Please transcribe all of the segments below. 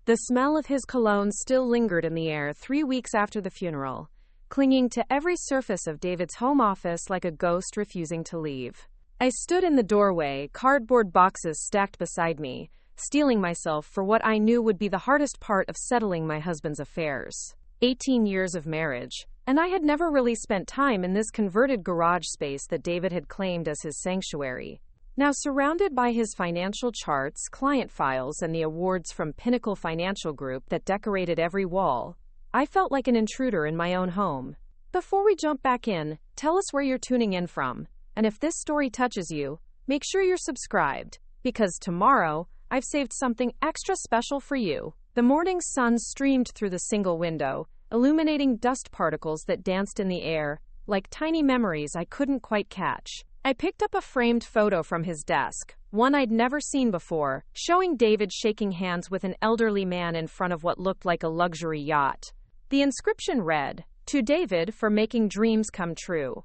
The smell of his cologne still lingered in the air 3 weeks after the funeral, clinging to every surface of David's home office like a ghost refusing to leave. I stood in the doorway, cardboard boxes stacked beside me, steeling myself for what I knew would be the hardest part of settling my husband's affairs. 18 years of marriage, and I had never really spent time in this converted garage space that David had claimed as his sanctuary. Now surrounded by his financial charts, client files, and the awards from Pinnacle Financial Group that decorated every wall, I felt like an intruder in my own home. Before we jump back in, tell us where you're tuning in from, and if this story touches you, make sure you're subscribed, because tomorrow, I've saved something extra special for you. The morning sun streamed through the single window, illuminating dust particles that danced in the air, like tiny memories I couldn't quite catch. I picked up a framed photo from his desk, one I'd never seen before, showing David shaking hands with an elderly man in front of what looked like a luxury yacht. The inscription read, "To David for making dreams come true."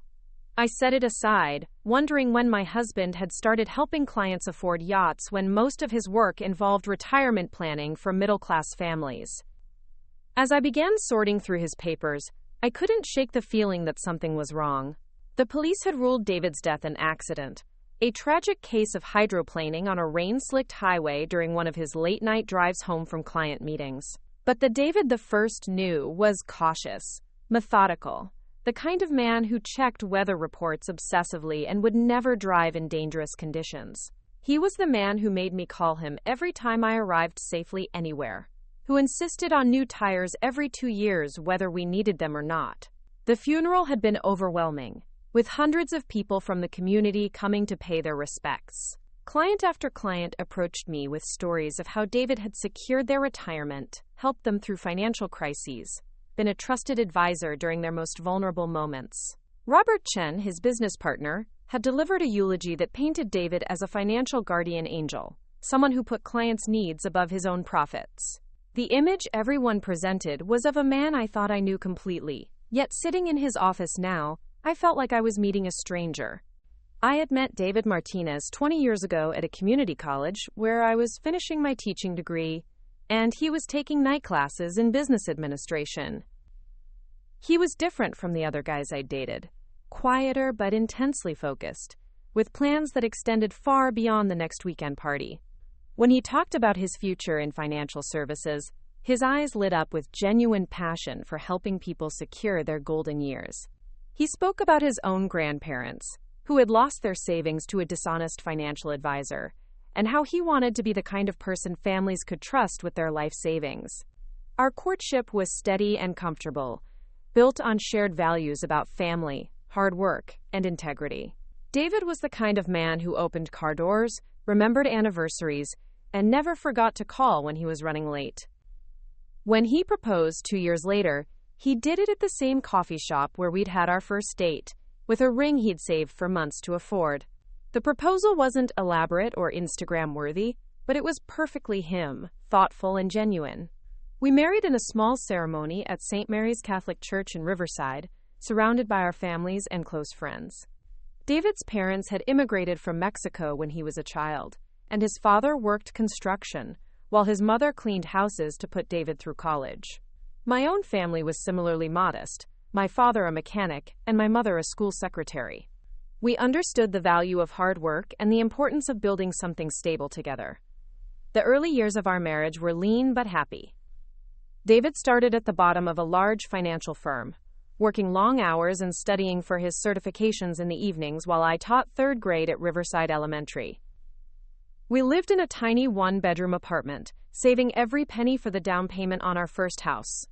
I set it aside, wondering when my husband had started helping clients afford yachts when most of his work involved retirement planning for middle-class families. As I began sorting through his papers, I couldn't shake the feeling that something was wrong. The police had ruled David's death an accident, a tragic case of hydroplaning on a rain-slicked highway during one of his late-night drives home from client meetings. But the David the First knew was cautious, methodical, the kind of man who checked weather reports obsessively and would never drive in dangerous conditions. He was the man who made me call him every time I arrived safely anywhere, who insisted on new tires every 2 years whether we needed them or not. The funeral had been overwhelming, with hundreds of people from the community coming to pay their respects. Client after client approached me with stories of how David had secured their retirement, helped them through financial crises, been a trusted advisor during their most vulnerable moments. Robert Chen, his business partner, had delivered a eulogy that painted David as a financial guardian angel, someone who put clients' needs above his own profits. The image everyone presented was of a man I thought I knew completely, yet sitting in his office now, I felt like I was meeting a stranger. I had met David Martinez 20 years ago at a community college where I was finishing my teaching degree, and he was taking night classes in business administration. He was different from the other guys I'd dated, quieter but intensely focused, with plans that extended far beyond the next weekend party. When he talked about his future in financial services, his eyes lit up with genuine passion for helping people secure their golden years. He spoke about his own grandparents, who had lost their savings to a dishonest financial advisor, and how he wanted to be the kind of person families could trust with their life savings. Our courtship was steady and comfortable, built on shared values about family, hard work, and integrity. David was the kind of man who opened car doors, remembered anniversaries, and never forgot to call when he was running late. When he proposed 2 years later, he did it at the same coffee shop where we'd had our first date, with a ring he'd saved for months to afford. The proposal wasn't elaborate or Instagram-worthy, but it was perfectly him, thoughtful and genuine. We married in a small ceremony at St. Mary's Catholic Church in Riverside, surrounded by our families and close friends. David's parents had immigrated from Mexico when he was a child, and his father worked construction, while his mother cleaned houses to put David through college. My own family was similarly modest, my father a mechanic, and my mother a school secretary. We understood the value of hard work and the importance of building something stable together. The early years of our marriage were lean but happy. David started at the bottom of a large financial firm, working long hours and studying for his certifications in the evenings while I taught 3rd grade at Riverside Elementary. We lived in a tiny 1-bedroom apartment, saving every penny for the down payment on our first house.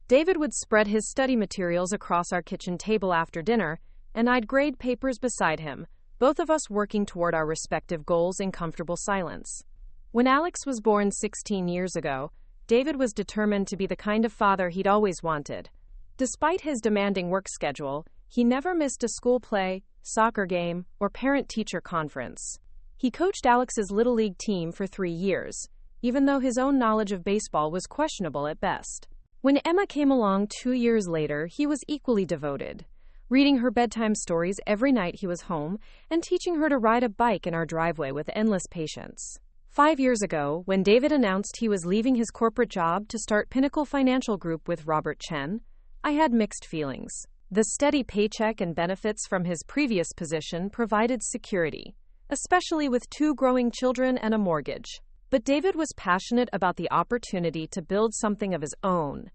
David would spread his study materials across our kitchen table after dinner, and I'd grade papers beside him, both of us working toward our respective goals in comfortable silence. When Alex was born 16 years ago, David was determined to be the kind of father he'd always wanted. Despite his demanding work schedule, he never missed a school play, soccer game, or parent-teacher conference. He coached Alex's Little League team for 3 years, even though his own knowledge of baseball was questionable at best. When Emma came along 2 years later, he was equally devoted, reading her bedtime stories every night he was home and teaching her to ride a bike in our driveway with endless patience. 5 years ago, when David announced he was leaving his corporate job to start Pinnacle Financial Group with Robert Chen, I had mixed feelings. The steady paycheck and benefits from his previous position provided security, especially with 2 growing children and a mortgage. But David was passionate about the opportunity to build something of his own,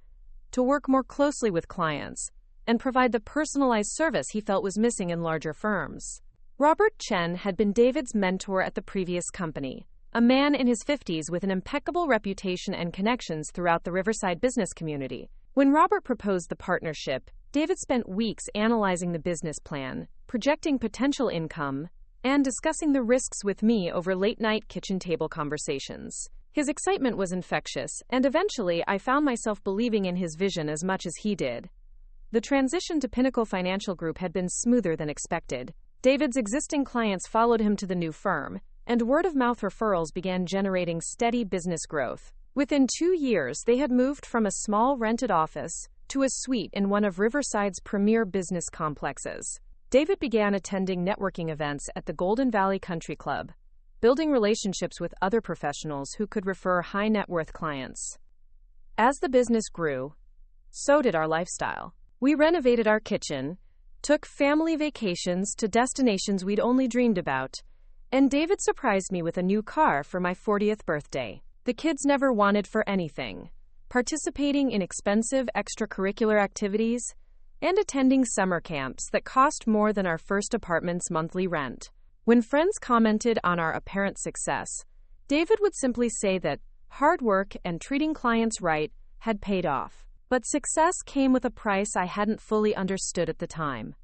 to work more closely with clients, and provide the personalized service he felt was missing in larger firms. Robert Chen had been David's mentor at the previous company, a man in his 50s with an impeccable reputation and connections throughout the Riverside business community. When Robert proposed the partnership, David spent weeks analyzing the business plan, projecting potential income, and discussing the risks with me over late-night kitchen table conversations. His excitement was infectious, and eventually I found myself believing in his vision as much as he did. The transition to Pinnacle Financial Group had been smoother than expected. David's existing clients followed him to the new firm, and word-of-mouth referrals began generating steady business growth. Within 2 years, they had moved from a small rented office to a suite in one of Riverside's premier business complexes. David began attending networking events at the Golden Valley Country Club, building relationships with other professionals who could refer high-net-worth clients. As the business grew, so did our lifestyle. We renovated our kitchen, took family vacations to destinations we'd only dreamed about, and David surprised me with a new car for my 40th birthday. The kids never wanted for anything, participating in expensive extracurricular activities, and attending summer camps that cost more than our first apartment's monthly rent. When friends commented on our apparent success, David would simply say that hard work and treating clients right had paid off. But success came with a price I hadn't fully understood at the time.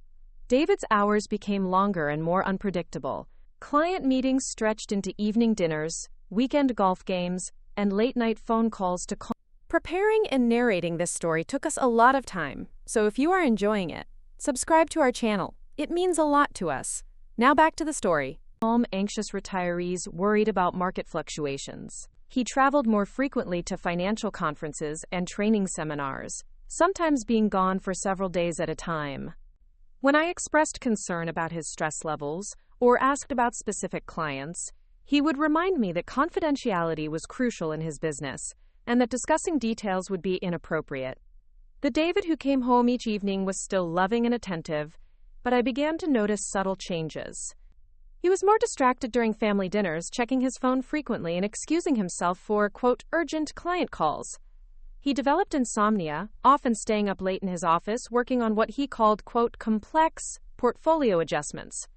David's hours became longer and more unpredictable. Client meetings stretched into evening dinners, weekend golf games, and late-night phone calls to call. Preparing and narrating this story took us a lot of time, so if you are enjoying it, subscribe to our channel. It means a lot to us. Now back to the story. Calm, anxious retirees worried about market fluctuations. He traveled more frequently to financial conferences and training seminars, sometimes being gone for several days at a time. When I expressed concern about his stress levels or asked about specific clients, he would remind me that confidentiality was crucial in his business and that discussing details would be inappropriate. The David who came home each evening was still loving and attentive, but I began to notice subtle changes. He was more distracted during family dinners, checking his phone frequently and excusing himself for, quote, urgent client calls. He developed insomnia, often staying up late in his office, working on what he called, quote, complex portfolio adjustments.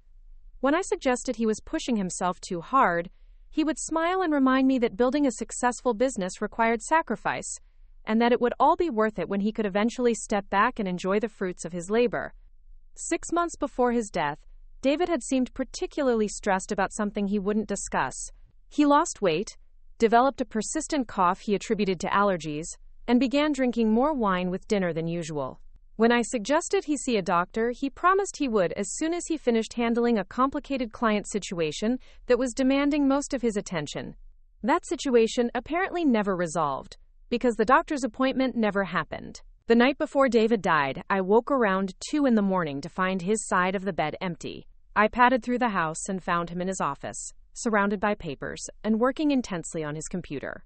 When I suggested he was pushing himself too hard, he would smile and remind me that building a successful business required sacrifice, and that it would all be worth it when he could eventually step back and enjoy the fruits of his labor. 6 months before his death, David had seemed particularly stressed about something he wouldn't discuss. He lost weight, developed a persistent cough he attributed to allergies, and began drinking more wine with dinner than usual. When I suggested he see a doctor, he promised he would as soon as he finished handling a complicated client situation that was demanding most of his attention. That situation apparently never resolved, because the doctor's appointment never happened. The night before David died, I woke around 2 a.m. to find his side of the bed empty. I padded through the house and found him in his office, surrounded by papers, and working intensely on his computer.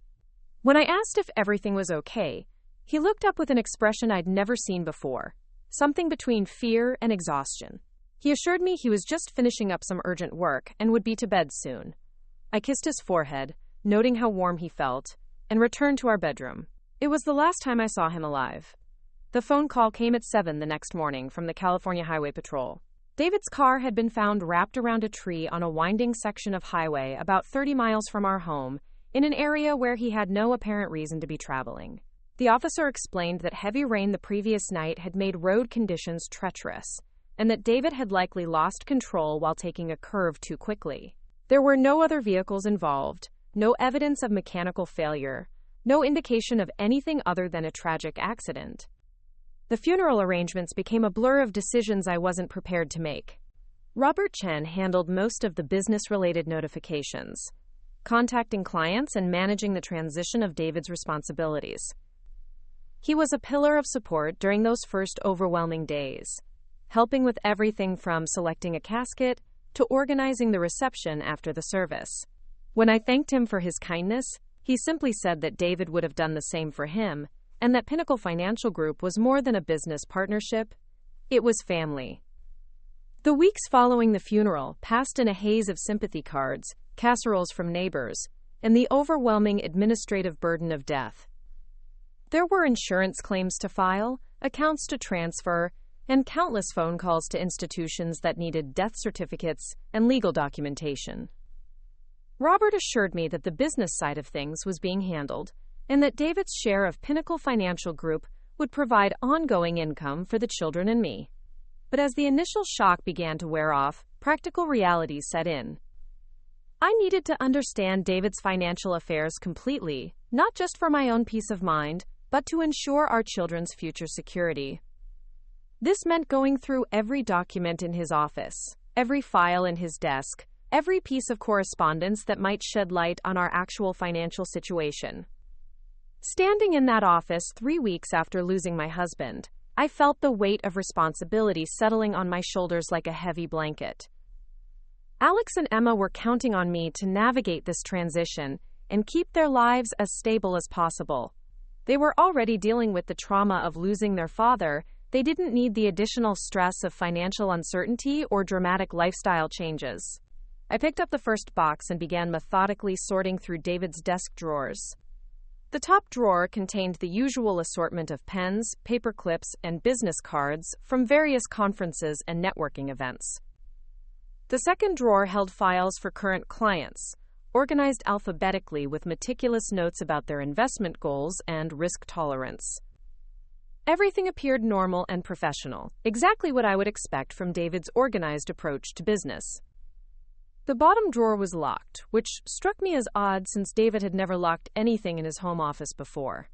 When I asked if everything was okay, he looked up with an expression I'd never seen before, something between fear and exhaustion. He assured me he was just finishing up some urgent work and would be to bed soon. I kissed his forehead, noting how warm he felt, and returned to our bedroom. It was the last time I saw him alive. The phone call came at 7 the next morning from the California Highway Patrol. David's car had been found wrapped around a tree on a winding section of highway about 30 miles from our home, in an area where he had no apparent reason to be traveling. The officer explained that heavy rain the previous night had made road conditions treacherous, and that David had likely lost control while taking a curve too quickly. There were no other vehicles involved, no evidence of mechanical failure, no indication of anything other than a tragic accident. The funeral arrangements became a blur of decisions I wasn't prepared to make. Robert Chen handled most of the business-related notifications, contacting clients and managing the transition of David's responsibilities. He was a pillar of support during those first overwhelming days, helping with everything from selecting a casket to organizing the reception after the service. When I thanked him for his kindness, he simply said that David would have done the same for him, and that Pinnacle Financial Group was more than a business partnership. It was family. The weeks following the funeral passed in a haze of sympathy cards, casseroles from neighbors, and the overwhelming administrative burden of death. There were insurance claims to file, accounts to transfer, and countless phone calls to institutions that needed death certificates and legal documentation. Robert assured me that the business side of things was being handled, and that David's share of Pinnacle Financial Group would provide ongoing income for the children and me. But as the initial shock began to wear off, practical realities set in. I needed to understand David's financial affairs completely, not just for my own peace of mind, but to ensure our children's future security. This meant going through every document in his office, every file in his desk, every piece of correspondence that might shed light on our actual financial situation. Standing in that office 3 weeks after losing my husband, I felt the weight of responsibility settling on my shoulders like a heavy blanket. Alex and Emma were counting on me to navigate this transition and keep their lives as stable as possible. They were already dealing with the trauma of losing their father. They didn't need the additional stress of financial uncertainty or dramatic lifestyle changes. I picked up the first box and began methodically sorting through David's desk drawers. The top drawer contained the usual assortment of pens, paper clips, and business cards from various conferences and networking events. The second drawer held files for current clients, organized alphabetically with meticulous notes about their investment goals and risk tolerance. Everything appeared normal and professional, exactly what I would expect from David's organized approach to business. The bottom drawer was locked, which struck me as odd since David had never locked anything in his home office before.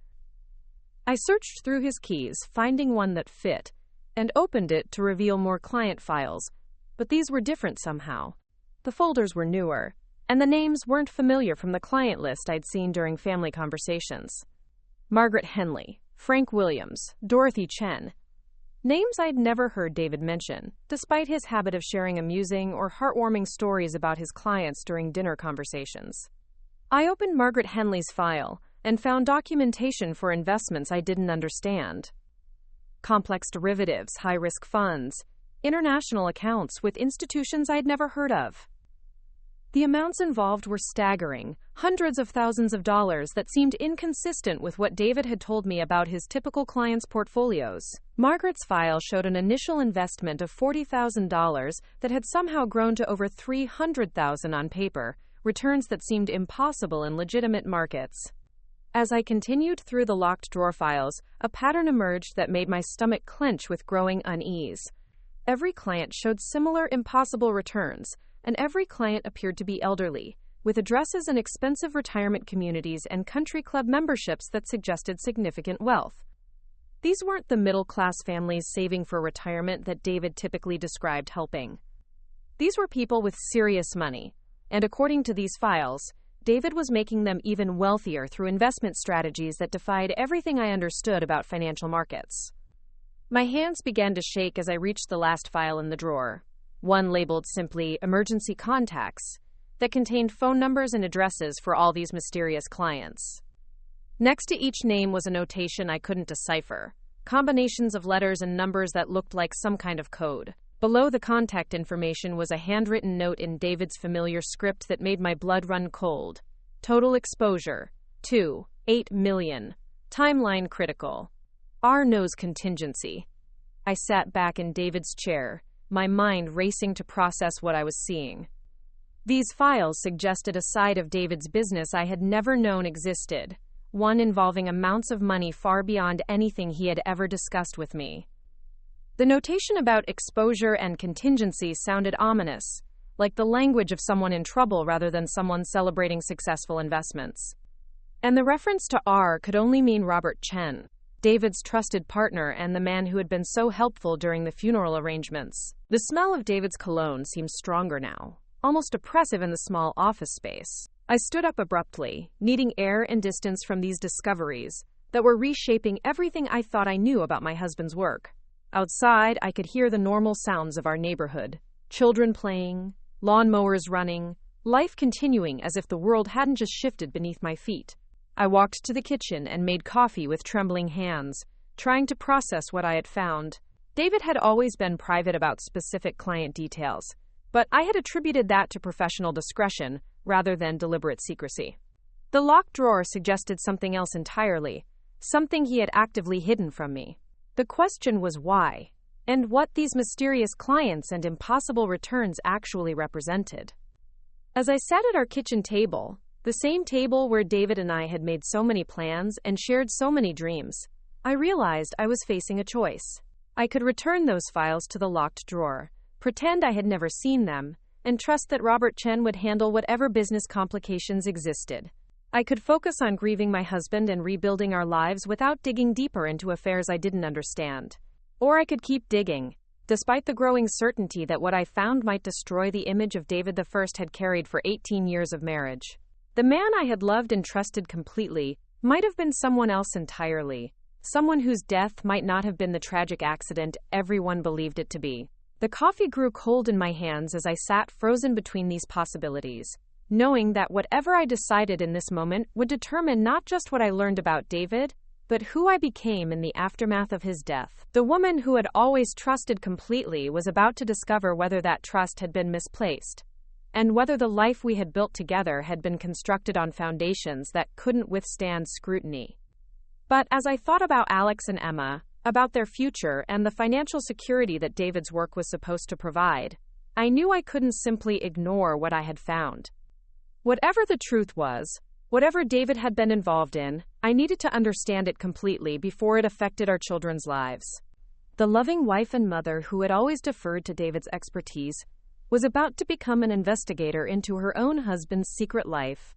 I searched through his keys, finding one that fit, and opened it to reveal more client files, but these were different somehow. The folders were newer, and the names weren't familiar from the client list I'd seen during family conversations. Margaret Henley, Frank Williams, Dorothy Chen. Names I'd never heard David mention, despite his habit of sharing amusing or heartwarming stories about his clients during dinner conversations. I opened Margaret Henley's file and found documentation for investments I didn't understand. Complex derivatives, high-risk funds, international accounts with institutions I'd never heard of. The amounts involved were staggering, hundreds of thousands of dollars that seemed inconsistent with what David had told me about his typical clients' portfolios. Margaret's file showed an initial investment of $40,000 that had somehow grown to over $300,000 on paper, returns that seemed impossible in legitimate markets. As I continued through the locked drawer files, a pattern emerged that made my stomach clench with growing unease. Every client showed similar impossible returns, and every client appeared to be elderly, with addresses in expensive retirement communities and country club memberships that suggested significant wealth. These weren't the middle-class families saving for retirement that David typically described helping. These were people with serious money, and according to these files, David was making them even wealthier through investment strategies that defied everything I understood about financial markets. My hands began to shake as I reached the last file in the drawer, one labeled simply Emergency Contacts, that contained phone numbers and addresses for all these mysterious clients. Next to each name was a notation I couldn't decipher, combinations of letters and numbers that looked like some kind of code. Below the contact information was a handwritten note in David's familiar script that made my blood run cold. Total exposure, 2.8 million. Timeline critical. R knows contingency. I sat back in David's chair, my mind racing to process what I was seeing. These files suggested a side of David's business I had never known existed, one involving amounts of money far beyond anything he had ever discussed with me. The notation about exposure and contingency sounded ominous, like the language of someone in trouble rather than someone celebrating successful investments. And the reference to R could only mean Robert Chen, David's trusted partner and the man who had been so helpful during the funeral arrangements. The smell of David's cologne seemed stronger now, almost oppressive in the small office space. I stood up abruptly, needing air and distance from these discoveries that were reshaping everything I thought I knew about my husband's work. Outside, I could hear the normal sounds of our neighborhood: children playing, lawnmowers running, life continuing as if the world hadn't just shifted beneath my feet. I walked to the kitchen and made coffee with trembling hands, trying to process what I had found. David had always been private about specific client details, but I had attributed that to professional discretion rather than deliberate secrecy. The locked drawer suggested something else entirely, something he had actively hidden from me. The question was why, and what these mysterious clients and impossible returns actually represented. As I sat at our kitchen table, the same table where David and I had made so many plans and shared so many dreams, I realized I was facing a choice. I could return those files to the locked drawer, pretend I had never seen them, and trust that Robert Chen would handle whatever business complications existed. I could focus on grieving my husband and rebuilding our lives without digging deeper into affairs I didn't understand. Or I could keep digging, despite the growing certainty that what I found might destroy the image of David I had carried for 18 years of marriage. The man I had loved and trusted completely might have been someone else entirely, someone whose death might not have been the tragic accident everyone believed it to be. The coffee grew cold in my hands as I sat frozen between these possibilities, knowing that whatever I decided in this moment would determine not just what I learned about David, but who I became in the aftermath of his death. The woman who had always trusted completely was about to discover whether that trust had been misplaced, and whether the life we had built together had been constructed on foundations that couldn't withstand scrutiny. But as I thought about Alex and Emma, about their future and the financial security that David's work was supposed to provide, I knew I couldn't simply ignore what I had found. Whatever the truth was, whatever David had been involved in, I needed to understand it completely before it affected our children's lives. The loving wife and mother who had always deferred to David's expertise was about to become an investigator into her own husband's secret life,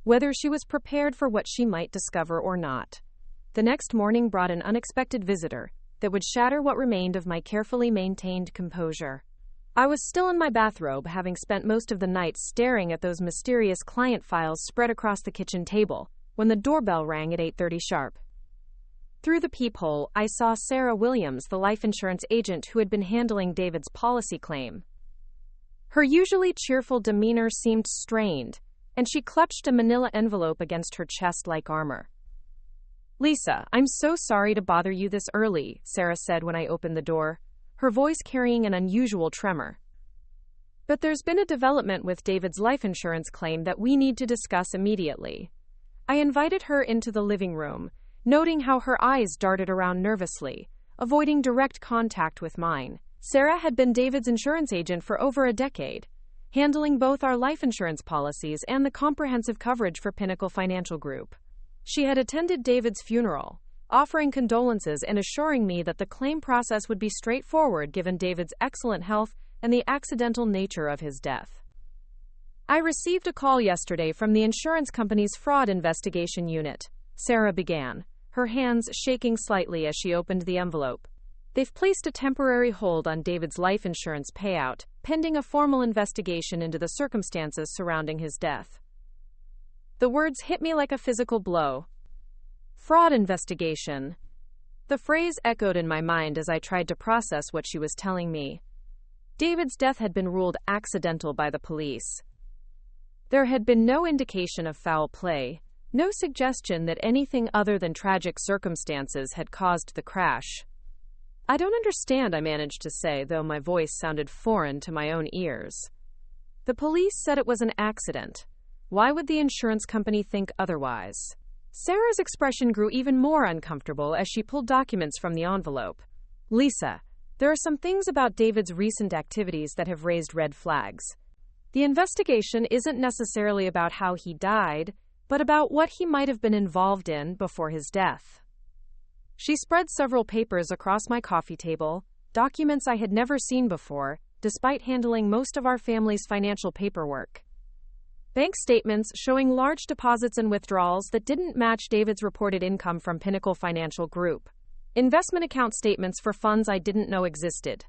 whether she was prepared for what she might discover or not. The next morning brought an unexpected visitor that would shatter what remained of my carefully maintained composure. I was still in my bathrobe, having spent most of the night staring at those mysterious client files spread across the kitchen table, when the doorbell rang at 8:30 sharp. Through the peephole, I saw Sarah Williams, the life insurance agent who had been handling David's policy claim. Her usually cheerful demeanor seemed strained, and she clutched a manila envelope against her chest like armor. "Lisa, I'm so sorry to bother you this early," Sarah said when I opened the door, her voice carrying an unusual tremor. "But there's been a development with David's life insurance claim that we need to discuss immediately." I invited her into the living room, noting how her eyes darted around nervously, avoiding direct contact with mine. Sarah had been David's insurance agent for over a decade, handling both our life insurance policies and the comprehensive coverage for Pinnacle Financial Group. She had attended David's funeral, offering condolences and assuring me that the claim process would be straightforward given David's excellent health and the accidental nature of his death. "I received a call yesterday from the insurance company's fraud investigation unit," Sarah began, her hands shaking slightly as she opened the envelope. "They've placed a temporary hold on David's life insurance payout, pending a formal investigation into the circumstances surrounding his death." The words hit me like a physical blow. Fraud investigation. The phrase echoed in my mind as I tried to process what she was telling me. David's death had been ruled accidental by the police. There had been no indication of foul play, no suggestion that anything other than tragic circumstances had caused the crash. "I don't understand," I managed to say, though my voice sounded foreign to my own ears. "The police said it was an accident. Why would the insurance company think otherwise?" Sarah's expression grew even more uncomfortable as she pulled documents from the envelope. "Lisa, there are some things about David's recent activities that have raised red flags. The investigation isn't necessarily about how he died, but about what he might have been involved in before his death." She spread several papers across my coffee table, documents I had never seen before, despite handling most of our family's financial paperwork. Bank statements showing large deposits and withdrawals that didn't match David's reported income from Pinnacle Financial Group. Investment account statements for funds I didn't know existed.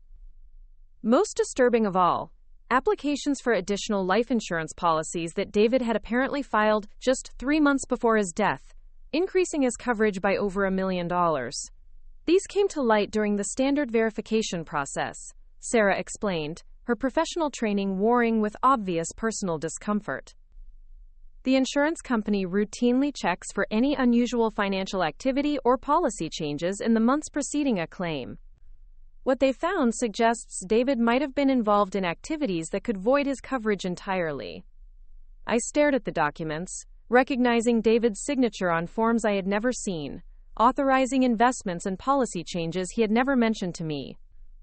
Most disturbing of all, applications for additional life insurance policies that David had apparently filed just 3 months before his death, increasing his coverage by over $1 million. These came to light during the standard verification process, Sarah explained, her professional training warring with obvious personal discomfort. The insurance company routinely checks for any unusual financial activity or policy changes in the months preceding a claim. What they found suggests David might have been involved in activities that could void his coverage entirely. I stared at the documents, recognizing David's signature on forms I had never seen, authorizing investments and policy changes he had never mentioned to me.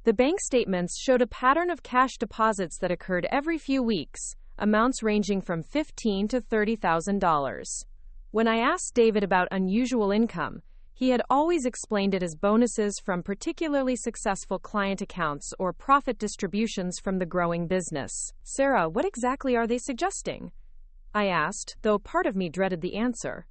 The bank statements showed a pattern of cash deposits that occurred every few weeks, amounts ranging from $15,000 to $30,000. When I asked David about unusual income, he had always explained it as bonuses from particularly successful client accounts or profit distributions from the growing business. Sarah, what exactly are they suggesting? I asked, though part of me dreaded the answer.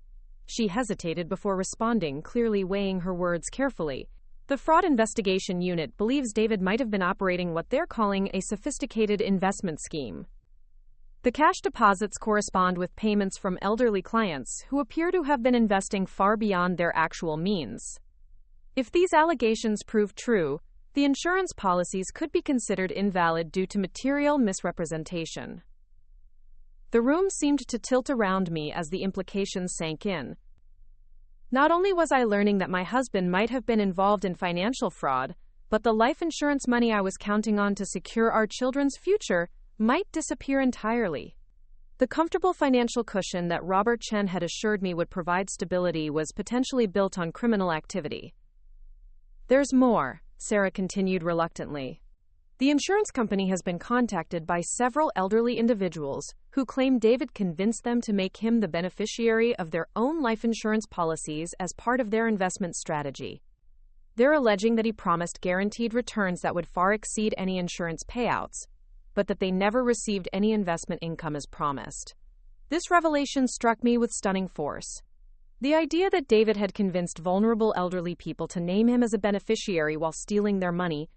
She hesitated before responding, clearly weighing her words carefully. The Fraud Investigation Unit believes David might have been operating what they're calling a sophisticated investment scheme. The cash deposits correspond with payments from elderly clients who appear to have been investing far beyond their actual means. If these allegations prove true, the insurance policies could be considered invalid due to material misrepresentation. The room seemed to tilt around me as the implications sank in. Not only was I learning that my husband might have been involved in financial fraud, but the life insurance money I was counting on to secure our children's future might disappear entirely. The comfortable financial cushion that Robert Chen had assured me would provide stability was potentially built on criminal activity. There's more, Sarah continued reluctantly. The insurance company has been contacted by several elderly individuals who claim David convinced them to make him the beneficiary of their own life insurance policies as part of their investment strategy. They're alleging that he promised guaranteed returns that would far exceed any insurance payouts, but that they never received any investment income as promised. This revelation struck me with stunning force. The idea that David had convinced vulnerable elderly people to name him as a beneficiary while stealing their money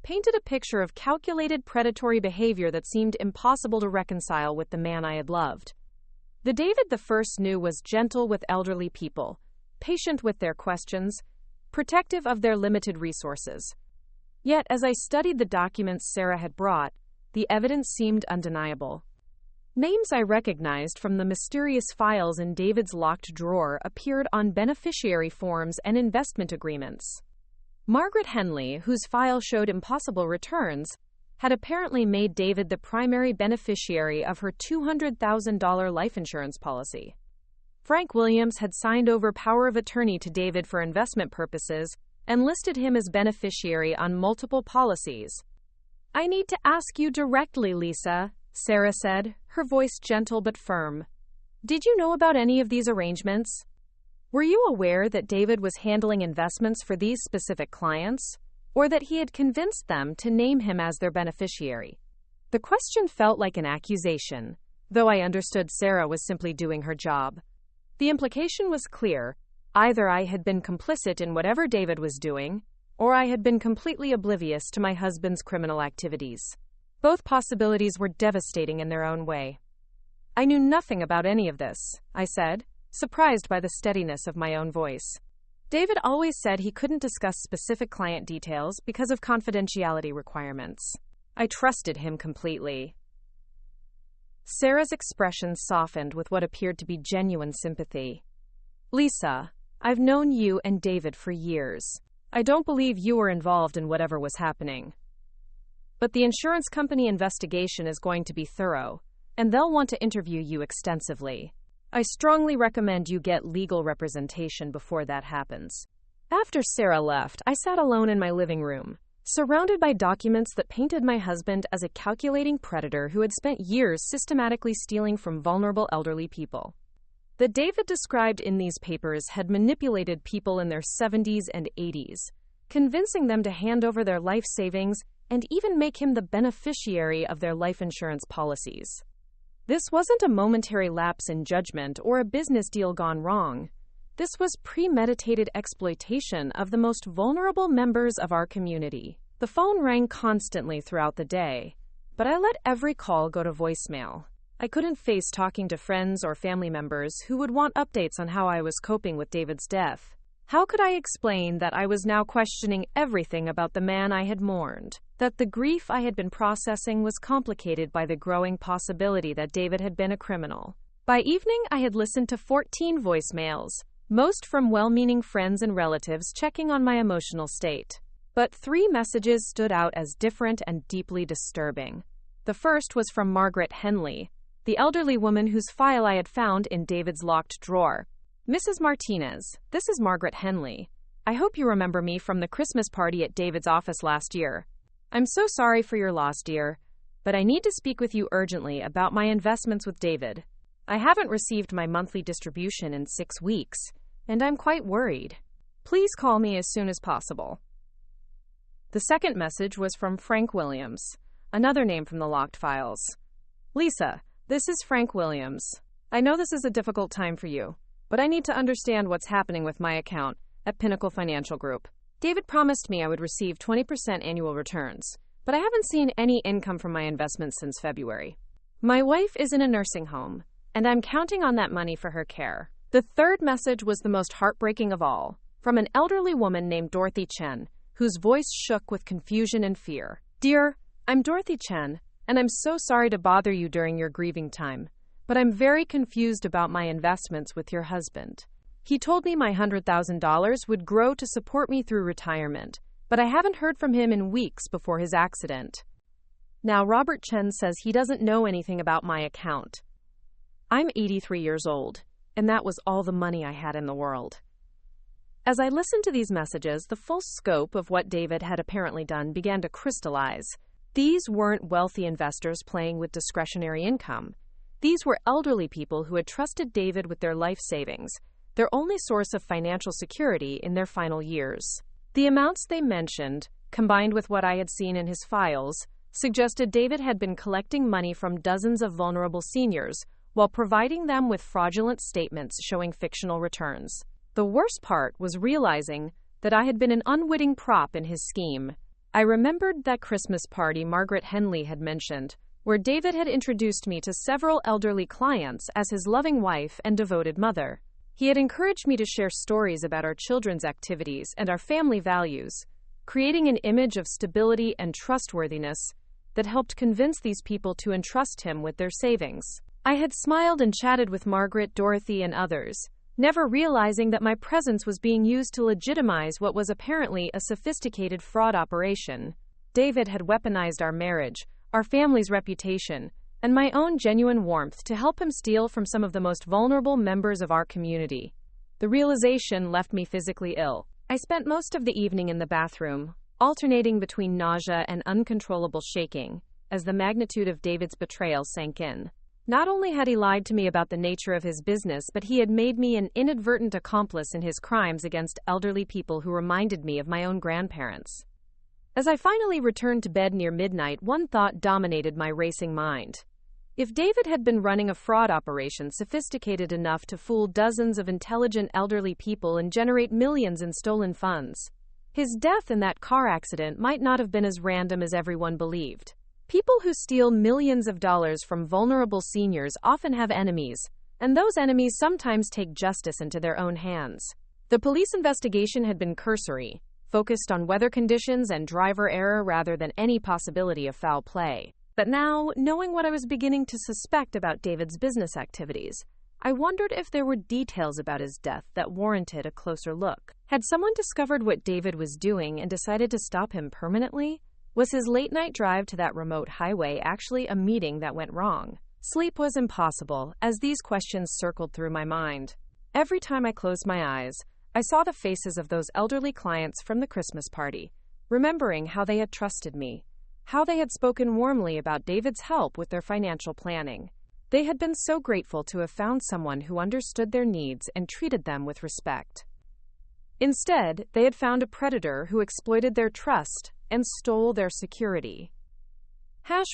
painted a picture of calculated predatory behavior that seemed impossible to reconcile with the man I had loved. The David the first knew was gentle with elderly people, patient with their questions, protective of their limited resources. Yet, as I studied the documents Sarah had brought, the evidence seemed undeniable. Names I recognized from the mysterious files in David's locked drawer appeared on beneficiary forms and investment agreements. Margaret Henley, whose file showed impossible returns, had apparently made David the primary beneficiary of her $200,000 life insurance policy. Frank Williams had signed over power of attorney to David for investment purposes and listed him as beneficiary on multiple policies. I need to ask you directly, Lisa, Sarah said, her voice gentle but firm. Did you know about any of these arrangements? Were you aware that David was handling investments for these specific clients, or that he had convinced them to name him as their beneficiary? The question felt like an accusation, though I understood Sarah was simply doing her job. The implication was clear. Either I had been complicit in whatever David was doing, or I had been completely oblivious to my husband's criminal activities. Both possibilities were devastating in their own way. I knew nothing about any of this, I said, surprised by the steadiness of my own voice. David always said he couldn't discuss specific client details because of confidentiality requirements. I trusted him completely. Sarah's expression softened with what appeared to be genuine sympathy. Lisa, I've known you and David for years. I don't believe you were involved in whatever was happening. But the insurance company investigation is going to be thorough, and they'll want to interview you extensively. I strongly recommend you get legal representation before that happens. After Sarah left, I sat alone in my living room, surrounded by documents that painted my husband as a calculating predator who had spent years systematically stealing from vulnerable elderly people. The David described in these papers had manipulated people in their 70s and 80s, convincing them to hand over their life savings and even make him the beneficiary of their life insurance policies. This wasn't a momentary lapse in judgment or a business deal gone wrong. This was premeditated exploitation of the most vulnerable members of our community. The phone rang constantly throughout the day, but I let every call go to voicemail. I couldn't face talking to friends or family members who would want updates on how I was coping with David's death. How could I explain that I was now questioning everything about the man I had mourned? That the grief I had been processing was complicated by the growing possibility that David had been a criminal. By evening, I had listened to 14 voicemails, most from well-meaning friends and relatives checking on my emotional state. But 3 messages stood out as different and deeply disturbing. The first was from Margaret Henley, the elderly woman whose file I had found in David's locked drawer. Mrs. Martinez, this is Margaret Henley. I hope you remember me from the Christmas party at David's office last year. I'm so sorry for your loss, dear, but I need to speak with you urgently about my investments with David. I haven't received my monthly distribution in 6 weeks, and I'm quite worried. Please call me as soon as possible. The second message was from Frank Williams, another name from the locked files. Lisa, this is Frank Williams. I know this is a difficult time for you, but I need to understand what's happening with my account at Pinnacle Financial Group. David promised me I would receive 20% annual returns, but I haven't seen any income from my investments since February. My wife is in a nursing home, and I'm counting on that money for her care. The third message was the most heartbreaking of all, from an elderly woman named Dorothy Chen, whose voice shook with confusion and fear. Dear, I'm Dorothy Chen, and I'm so sorry to bother you during your grieving time, but I'm very confused about my investments with your husband. He told me my $100,000 would grow to support me through retirement, but I haven't heard from him in weeks before his accident. Now, Robert Chen says he doesn't know anything about my account. I'm 83 years old, and that was all the money I had in the world. As I listened to these messages, the full scope of what David had apparently done began to crystallize. These weren't wealthy investors playing with discretionary income. These were elderly people who had trusted David with their life savings, their only source of financial security in their final years. The amounts they mentioned, combined with what I had seen in his files, suggested David had been collecting money from dozens of vulnerable seniors while providing them with fraudulent statements showing fictional returns. The worst part was realizing that I had been an unwitting prop in his scheme. I remembered that Christmas party Margaret Henley had mentioned, where David had introduced me to several elderly clients as his loving wife and devoted mother. He had encouraged me to share stories about our children's activities and our family values, creating an image of stability and trustworthiness that helped convince these people to entrust him with their savings. I had smiled and chatted with Margaret, Dorothy, and others, never realizing that my presence was being used to legitimize what was apparently a sophisticated fraud operation. David had weaponized our marriage, our family's reputation, and my own genuine warmth to help him steal from some of the most vulnerable members of our community. The realization left me physically ill. I spent most of the evening in the bathroom, alternating between nausea and uncontrollable shaking, as the magnitude of David's betrayal sank in. Not only had he lied to me about the nature of his business, but he had made me an inadvertent accomplice in his crimes against elderly people who reminded me of my own grandparents. As I finally returned to bed near midnight, one thought dominated my racing mind. If David had been running a fraud operation sophisticated enough to fool dozens of intelligent elderly people and generate millions in stolen funds, his death in that car accident might not have been as random as everyone believed. People who steal millions of dollars from vulnerable seniors often have enemies, and those enemies sometimes take justice into their own hands. The police investigation had been cursory, focused on weather conditions and driver error rather than any possibility of foul play. But now, knowing what I was beginning to suspect about David's business activities, I wondered if there were details about his death that warranted a closer look. Had someone discovered what David was doing and decided to stop him permanently? Was his late-night drive to that remote highway actually a meeting that went wrong? Sleep was impossible as these questions circled through my mind. Every time I closed my eyes, I saw the faces of those elderly clients from the Christmas party, remembering how they had trusted me, how they had spoken warmly about David's help with their financial planning. They had been so grateful to have found someone who understood their needs and treated them with respect. Instead, they had found a predator who exploited their trust and stole their security.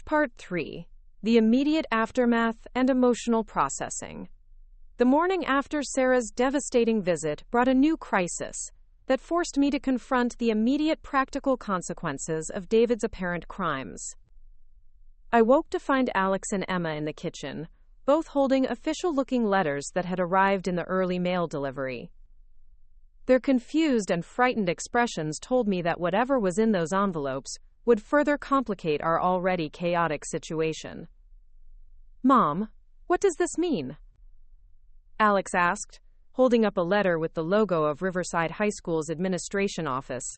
Part 3. The immediate aftermath and emotional processing. The morning after Sarah's devastating visit brought a new crisis that forced me to confront the immediate practical consequences of David's apparent crimes. I woke to find Alex and Emma in the kitchen, both holding official-looking letters that had arrived in the early mail delivery. Their confused and frightened expressions told me that whatever was in those envelopes would further complicate our already chaotic situation. "Mom, what does this mean?" Alex asked, holding up a letter with the logo of Riverside High School's administration office.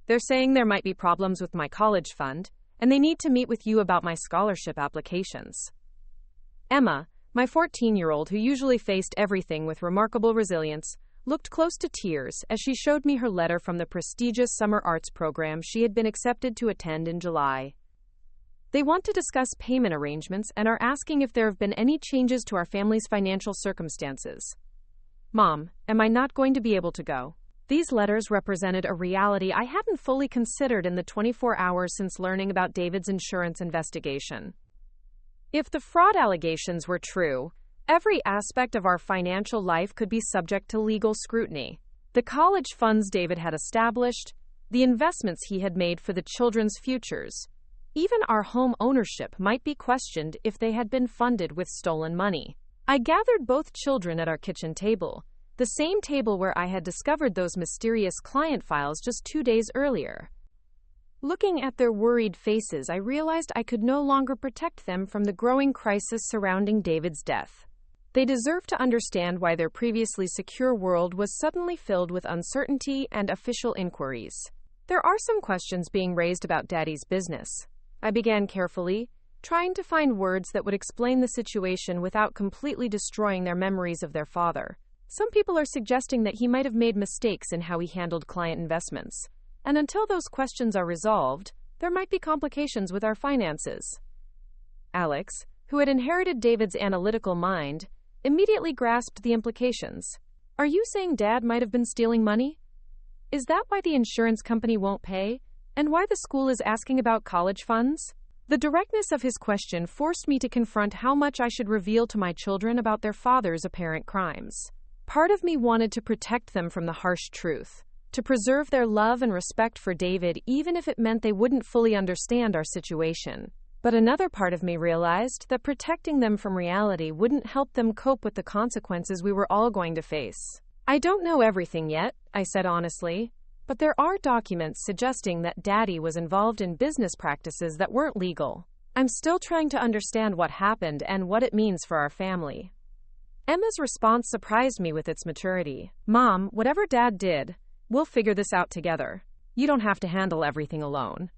"They're saying there might be problems with my college fund, and they need to meet with you about my scholarship applications." Emma, my 14-year-old who usually faced everything with remarkable resilience, looked close to tears as she showed me her letter from the prestigious summer arts program she had been accepted to attend in July. "They want to discuss payment arrangements and are asking if there have been any changes to our family's financial circumstances. Mom, am I not going to be able to go?" These letters represented a reality I hadn't fully considered in the 24 hours since learning about David's insurance investigation. If the fraud allegations were true, every aspect of our financial life could be subject to legal scrutiny. The college funds David had established, the investments he had made for the children's futures, even our home ownership might be questioned if they had been funded with stolen money. I gathered both children at our kitchen table, the same table where I had discovered those mysterious client files just 2 days earlier. Looking at their worried faces, I realized I could no longer protect them from the growing crisis surrounding David's death. They deserved to understand why their previously secure world was suddenly filled with uncertainty and official inquiries. "There are some questions being raised about Daddy's business," I began carefully, trying to find words that would explain the situation without completely destroying their memories of their father. "Some people are suggesting that he might have made mistakes in how he handled client investments, and until those questions are resolved, there might be complications with our finances." Alex, who had inherited David's analytical mind, immediately grasped the implications. "Are you saying Dad might have been stealing money? Is that why the insurance company won't pay, and why the school is asking about college funds?" The directness of his question forced me to confront how much I should reveal to my children about their father's apparent crimes. Part of me wanted to protect them from the harsh truth, to preserve their love and respect for David even if it meant they wouldn't fully understand our situation. But another part of me realized that protecting them from reality wouldn't help them cope with the consequences we were all going to face. "I don't know everything yet," I said honestly, "but there are documents suggesting that Daddy was involved in business practices that weren't legal. I'm still trying to understand what happened and what it means for our family." Emma's response surprised me with its maturity. "Mom, whatever Dad did, we'll figure this out together. You don't have to handle everything alone."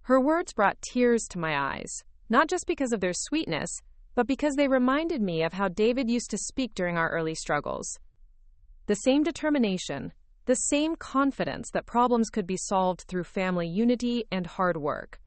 Her words brought tears to my eyes, not just because of their sweetness, but because they reminded me of how David used to speak during our early struggles. The same determination, the same confidence that problems could be solved through family unity and hard work.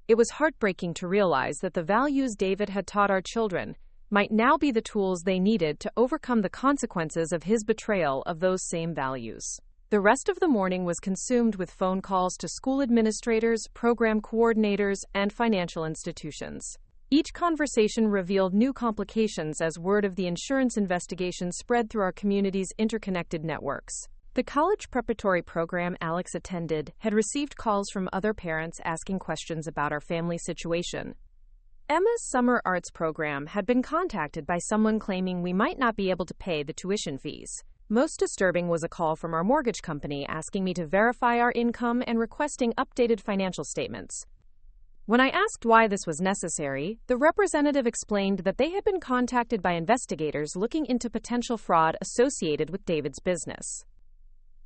It was heartbreaking to realize that the values David had taught our children might now be the tools they needed to overcome the consequences of his betrayal of those same values. The rest of the morning was consumed with phone calls to school administrators, program coordinators, and financial institutions. Each conversation revealed new complications as word of the insurance investigation spread through our community's interconnected networks. The college preparatory program Alex attended had received calls from other parents asking questions about our family situation. Emma's summer arts program had been contacted by someone claiming we might not be able to pay the tuition fees. Most disturbing was a call from our mortgage company asking me to verify our income and requesting updated financial statements. When I asked why this was necessary, the representative explained that they had been contacted by investigators looking into potential fraud associated with David's business.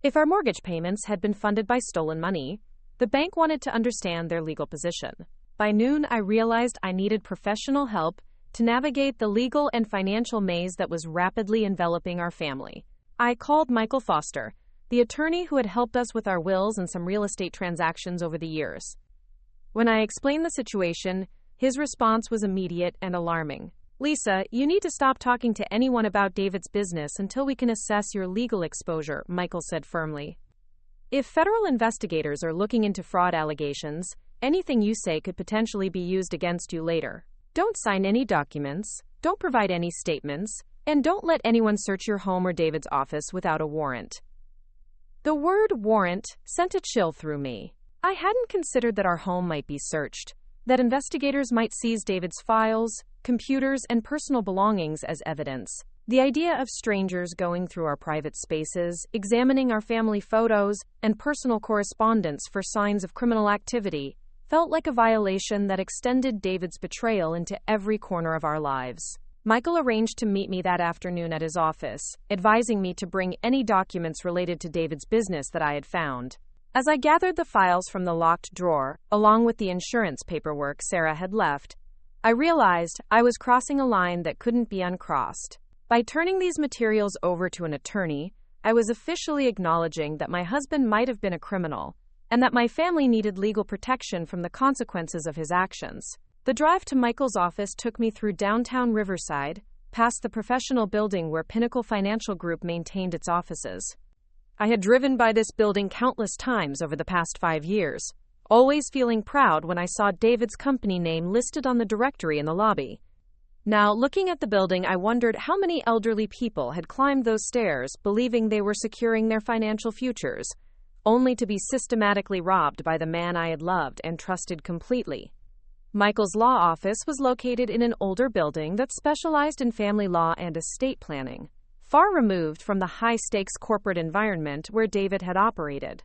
If our mortgage payments had been funded by stolen money, the bank wanted to understand their legal position. By noon, I realized I needed professional help to navigate the legal and financial maze that was rapidly enveloping our family. I called Michael Foster, the attorney who had helped us with our wills and some real estate transactions over the years. When I explained the situation, his response was immediate and alarming. "Lisa, you need to stop talking to anyone about David's business until we can assess your legal exposure," Michael said firmly. "If federal investigators are looking into fraud allegations, anything you say could potentially be used against you later. Don't sign any documents, don't provide any statements, and don't let anyone search your home or David's office without a warrant." The word warrant sent a chill through me. I hadn't considered that our home might be searched, that investigators might seize David's files, computers, and personal belongings as evidence. The idea of strangers going through our private spaces, examining our family photos, and personal correspondence for signs of criminal activity felt like a violation that extended David's betrayal into every corner of our lives. Michael arranged to meet me that afternoon at his office, advising me to bring any documents related to David's business that I had found. As I gathered the files from the locked drawer, along with the insurance paperwork Sarah had left, I realized I was crossing a line that couldn't be uncrossed. By turning these materials over to an attorney, I was officially acknowledging that my husband might have been a criminal, and that my family needed legal protection from the consequences of his actions. The drive to Michael's office took me through downtown Riverside, past the professional building where Pinnacle Financial Group maintained its offices. I had driven by this building countless times over the past 5 years, always feeling proud when I saw David's company name listed on the directory in the lobby. Now, looking at the building, I wondered how many elderly people had climbed those stairs, believing they were securing their financial futures, only to be systematically robbed by the man I had loved and trusted completely. Michael's law office was located in an older building that specialized in family law and estate planning, far removed from the high-stakes corporate environment where David had operated.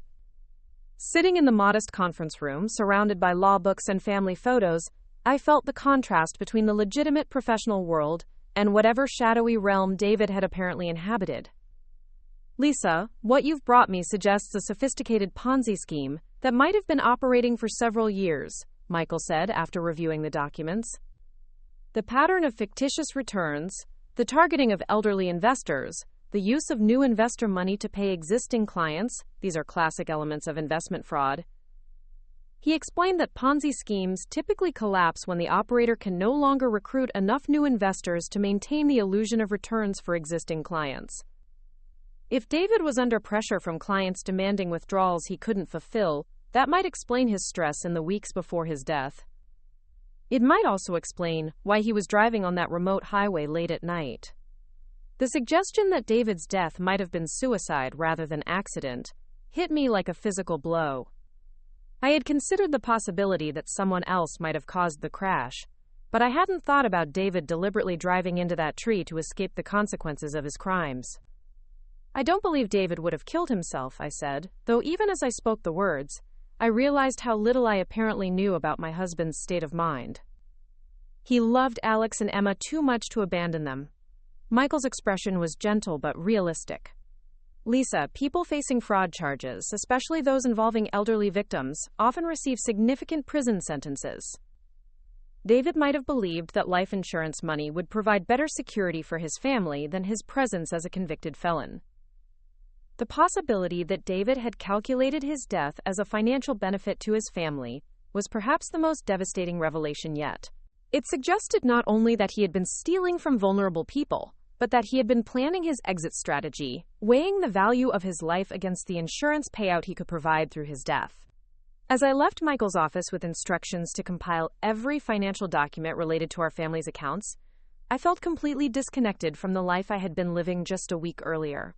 Sitting in the modest conference room, surrounded by law books and family photos, I felt the contrast between the legitimate professional world and whatever shadowy realm David had apparently inhabited. "Lisa, what you've brought me suggests a sophisticated Ponzi scheme that might have been operating for several years," Michael said after reviewing the documents. "The pattern of fictitious returns, the targeting of elderly investors, the use of new investor money to pay existing clients, these are classic elements of investment fraud." He explained that Ponzi schemes typically collapse when the operator can no longer recruit enough new investors to maintain the illusion of returns for existing clients. If David was under pressure from clients demanding withdrawals he couldn't fulfill, that might explain his stress in the weeks before his death. It might also explain why he was driving on that remote highway late at night. The suggestion that David's death might have been suicide rather than accident hit me like a physical blow. I had considered the possibility that someone else might have caused the crash, but I hadn't thought about David deliberately driving into that tree to escape the consequences of his crimes. "I don't believe David would have killed himself," I said, though even as I spoke the words, I realized how little I apparently knew about my husband's state of mind. He loved Alex and Emma too much to abandon them. Michael's expression was gentle but realistic. "Lisa, people facing fraud charges, especially those involving elderly victims, often receive significant prison sentences. David might have believed that life insurance money would provide better security for his family than his presence as a convicted felon." The possibility that David had calculated his death as a financial benefit to his family was perhaps the most devastating revelation yet. It suggested not only that he had been stealing from vulnerable people, but that he had been planning his exit strategy, weighing the value of his life against the insurance payout he could provide through his death. As I left Michael's office with instructions to compile every financial document related to our family's accounts, I felt completely disconnected from the life I had been living just a week earlier.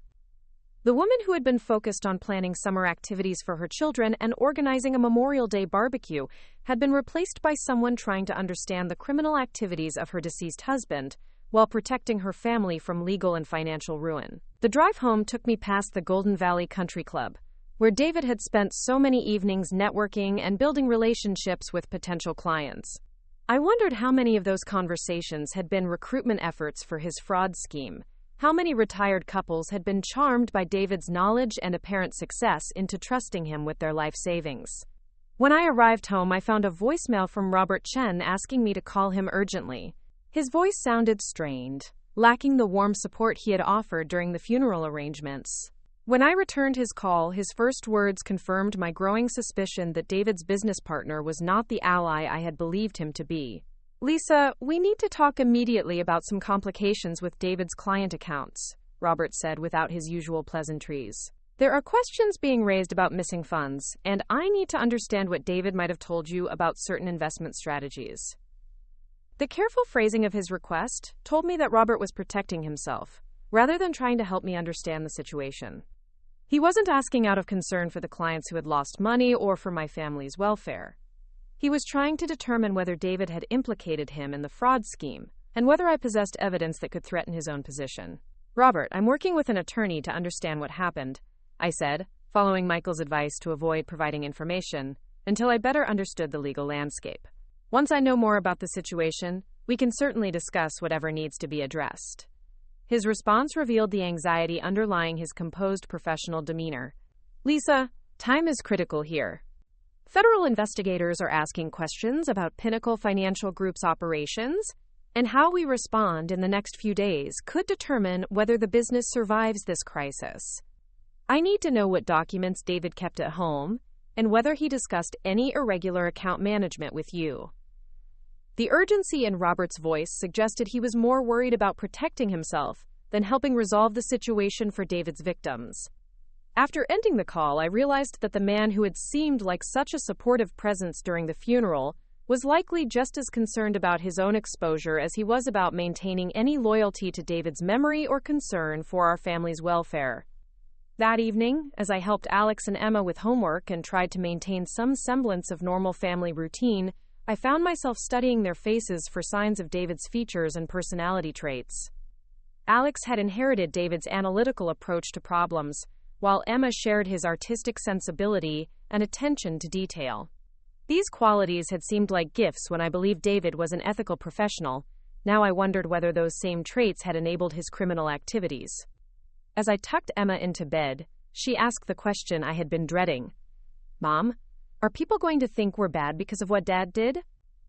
The woman who had been focused on planning summer activities for her children and organizing a Memorial Day barbecue had been replaced by someone trying to understand the criminal activities of her deceased husband, while protecting her family from legal and financial ruin. The drive home took me past the Golden Valley Country Club, where David had spent so many evenings networking and building relationships with potential clients. I wondered how many of those conversations had been recruitment efforts for his fraud scheme, how many retired couples had been charmed by David's knowledge and apparent success into trusting him with their life savings. When I arrived home, I found a voicemail from Robert Chen asking me to call him urgently. His voice sounded strained, lacking the warm support he had offered during the funeral arrangements. When I returned his call, his first words confirmed my growing suspicion that David's business partner was not the ally I had believed him to be. "Lisa, we need to talk immediately about some complications with David's client accounts," Robert said without his usual pleasantries. "There are questions being raised about missing funds, and I need to understand what David might have told you about certain investment strategies." The careful phrasing of his request told me that Robert was protecting himself, rather than trying to help me understand the situation. He wasn't asking out of concern for the clients who had lost money or for my family's welfare. He was trying to determine whether David had implicated him in the fraud scheme, and whether I possessed evidence that could threaten his own position. Robert, I'm working with an attorney to understand what happened, I said, following Michael's advice to avoid providing information until I better understood the legal landscape. Once I know more about the situation, we can certainly discuss whatever needs to be addressed. His response revealed the anxiety underlying his composed professional demeanor. Lisa, time is critical here. Federal investigators are asking questions about Pinnacle Financial Group's operations, and how we respond in the next few days could determine whether the business survives this crisis. I need to know what documents David kept at home, and whether he discussed any irregular account management with you. The urgency in Robert's voice suggested he was more worried about protecting himself than helping resolve the situation for David's victims. After ending the call, I realized that the man who had seemed like such a supportive presence during the funeral was likely just as concerned about his own exposure as he was about maintaining any loyalty to David's memory or concern for our family's welfare. That evening, as I helped Alex and Emma with homework and tried to maintain some semblance of normal family routine, I found myself studying their faces for signs of David's features and personality traits. Alex had inherited David's analytical approach to problems, while Emma shared his artistic sensibility and attention to detail. These qualities had seemed like gifts when I believed David was an ethical professional. Now I wondered whether those same traits had enabled his criminal activities. As I tucked Emma into bed, she asked the question I had been dreading. Mom, are people going to think we're bad because of what Dad did?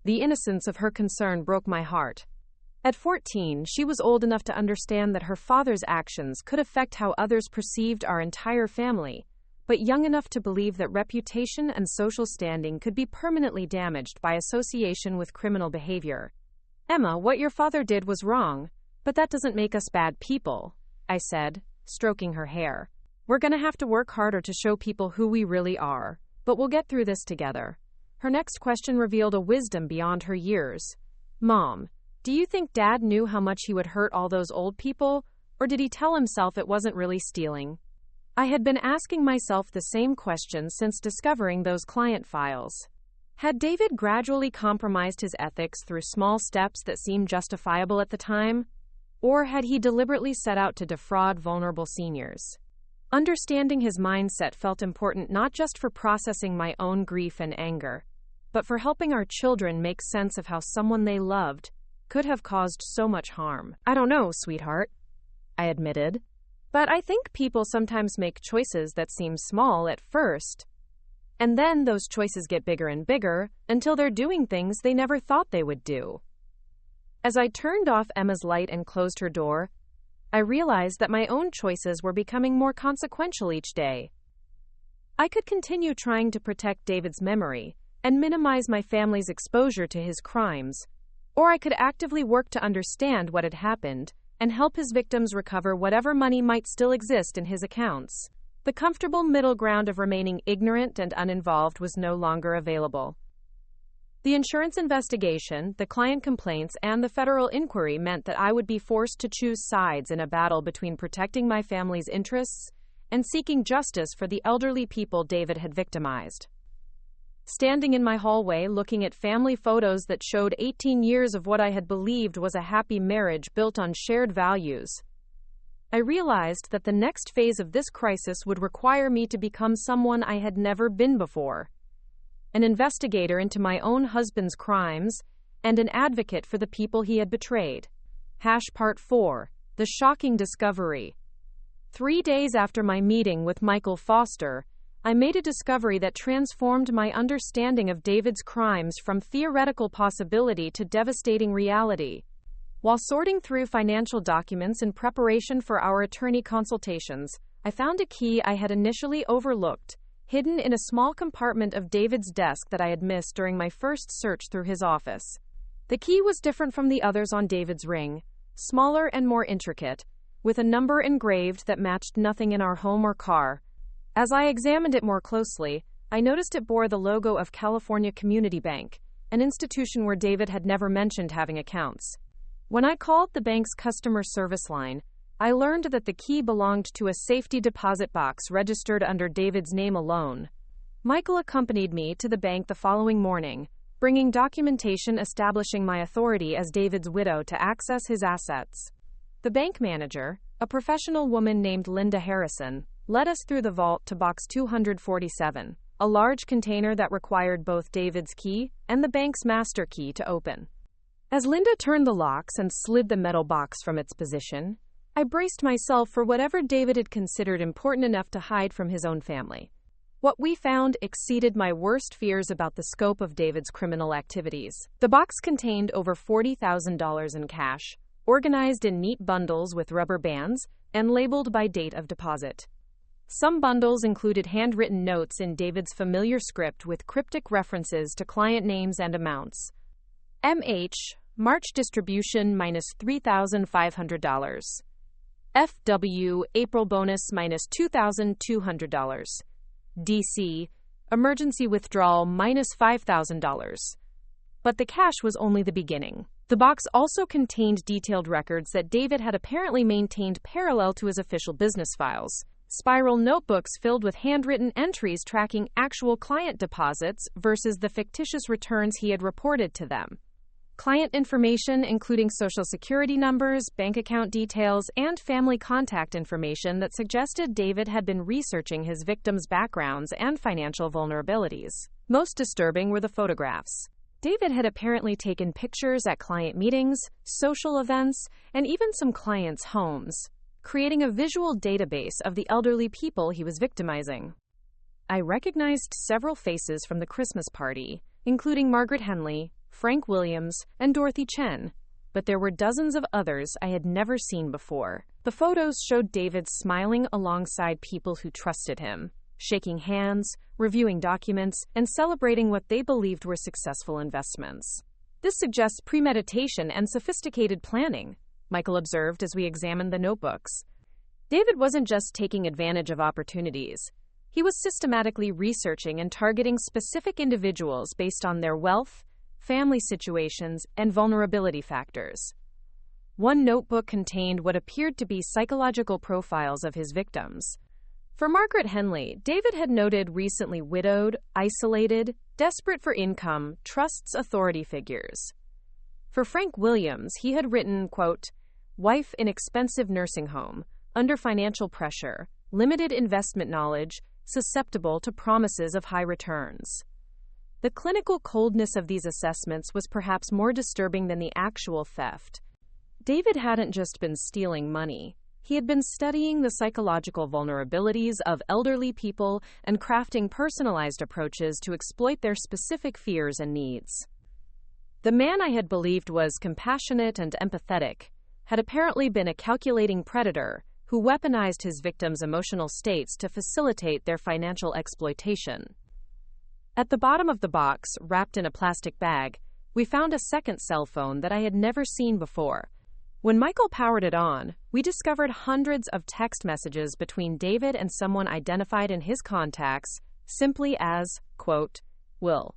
The innocence of her concern broke my heart. At 14, she was old enough to understand that her father's actions could affect how others perceived our entire family, but young enough to believe that reputation and social standing could be permanently damaged by association with criminal behavior. Emma, what your father did was wrong, but that doesn't make us bad people, I said, stroking her hair. We're gonna have to work harder to show people who we really are, but we'll get through this together. Her next question revealed a wisdom beyond her years. Mom, do you think Dad knew how much he would hurt all those old people, or did he tell himself it wasn't really stealing? I had been asking myself the same question since discovering those client files. Had David gradually compromised his ethics through small steps that seemed justifiable at the time? Or had he deliberately set out to defraud vulnerable seniors? Understanding his mindset felt important not just for processing my own grief and anger, but for helping our children make sense of how someone they loved could have caused so much harm. I don't know, sweetheart, I admitted, but I think people sometimes make choices that seem small at first, and then those choices get bigger and bigger until they're doing things they never thought they would do. As I turned off Emma's light and closed her door, I realized that my own choices were becoming more consequential each day. I could continue trying to protect David's memory and minimize my family's exposure to his crimes, or I could actively work to understand what had happened and help his victims recover whatever money might still exist in his accounts. The comfortable middle ground of remaining ignorant and uninvolved was no longer available. The insurance investigation, the client complaints, and the federal inquiry meant that I would be forced to choose sides in a battle between protecting my family's interests and seeking justice for the elderly people David had victimized. Standing in my hallway looking at family photos that showed 18 years of what I had believed was a happy marriage built on shared values, I realized that the next phase of this crisis would require me to become someone I had never been before. An investigator into my own husband's crimes and an advocate for the people he had betrayed. Part 4. The shocking discovery. 3 days after my meeting with Michael Foster, I made a discovery that transformed my understanding of David's crimes from theoretical possibility to devastating reality. While sorting through financial documents in preparation for our attorney consultations, I found a key I had initially overlooked, hidden in a small compartment of David's desk that I had missed during my first search through his office. The key was different from the others on David's ring, smaller and more intricate, with a number engraved that matched nothing in our home or car. As I examined it more closely, I noticed it bore the logo of California Community Bank, an institution where David had never mentioned having accounts. When I called the bank's customer service line, I learned that the key belonged to a safety deposit box registered under David's name alone. Michael accompanied me to the bank the following morning, bringing documentation establishing my authority as David's widow to access his assets. The bank manager, a professional woman named Linda Harrison, led us through the vault to box 247, a large container that required both David's key and the bank's master key to open. As Linda turned the locks and slid the metal box from its position, I braced myself for whatever David had considered important enough to hide from his own family. What we found exceeded my worst fears about the scope of David's criminal activities. The box contained over $40,000 in cash, organized in neat bundles with rubber bands and labeled by date of deposit. Some bundles included handwritten notes in David's familiar script with cryptic references to client names and amounts. MH, March distribution minus $3,500. FW, April bonus minus $2,200. DC, emergency withdrawal minus $5,000. But the cash was only the beginning. The box also contained detailed records that David had apparently maintained parallel to his official business files. Spiral notebooks filled with handwritten entries tracking actual client deposits versus the fictitious returns he had reported to them. Client information, including social security numbers, bank account details, and family contact information that suggested David had been researching his victims' backgrounds and financial vulnerabilities. Most disturbing were the photographs. David had apparently taken pictures at client meetings, social events, and even some clients' homes, creating a visual database of the elderly people he was victimizing. I recognized several faces from the Christmas party, including Margaret Henley, Frank Williams, and Dorothy Chen, but there were dozens of others I had never seen before. The photos showed David smiling alongside people who trusted him, shaking hands, reviewing documents, and celebrating what they believed were successful investments. This suggests premeditation and sophisticated planning, Michael observed as we examined the notebooks. David wasn't just taking advantage of opportunities. He was systematically researching and targeting specific individuals based on their wealth, family situations, and vulnerability factors. One notebook contained what appeared to be psychological profiles of his victims. For Margaret Henley, David had noted recently widowed, isolated, desperate for income, trusts authority figures. For Frank Williams, he had written, quote, wife in expensive nursing home, under financial pressure, limited investment knowledge, susceptible to promises of high returns. The clinical coldness of these assessments was perhaps more disturbing than the actual theft. David hadn't just been stealing money. He had been studying the psychological vulnerabilities of elderly people and crafting personalized approaches to exploit their specific fears and needs. The man I had believed was compassionate and empathetic had apparently been a calculating predator who weaponized his victims' emotional states to facilitate their financial exploitation. At the bottom of the box, wrapped in a plastic bag, we found a second cell phone that I had never seen before. When Michael powered it on, we discovered hundreds of text messages between David and someone identified in his contacts simply as, quote, Will.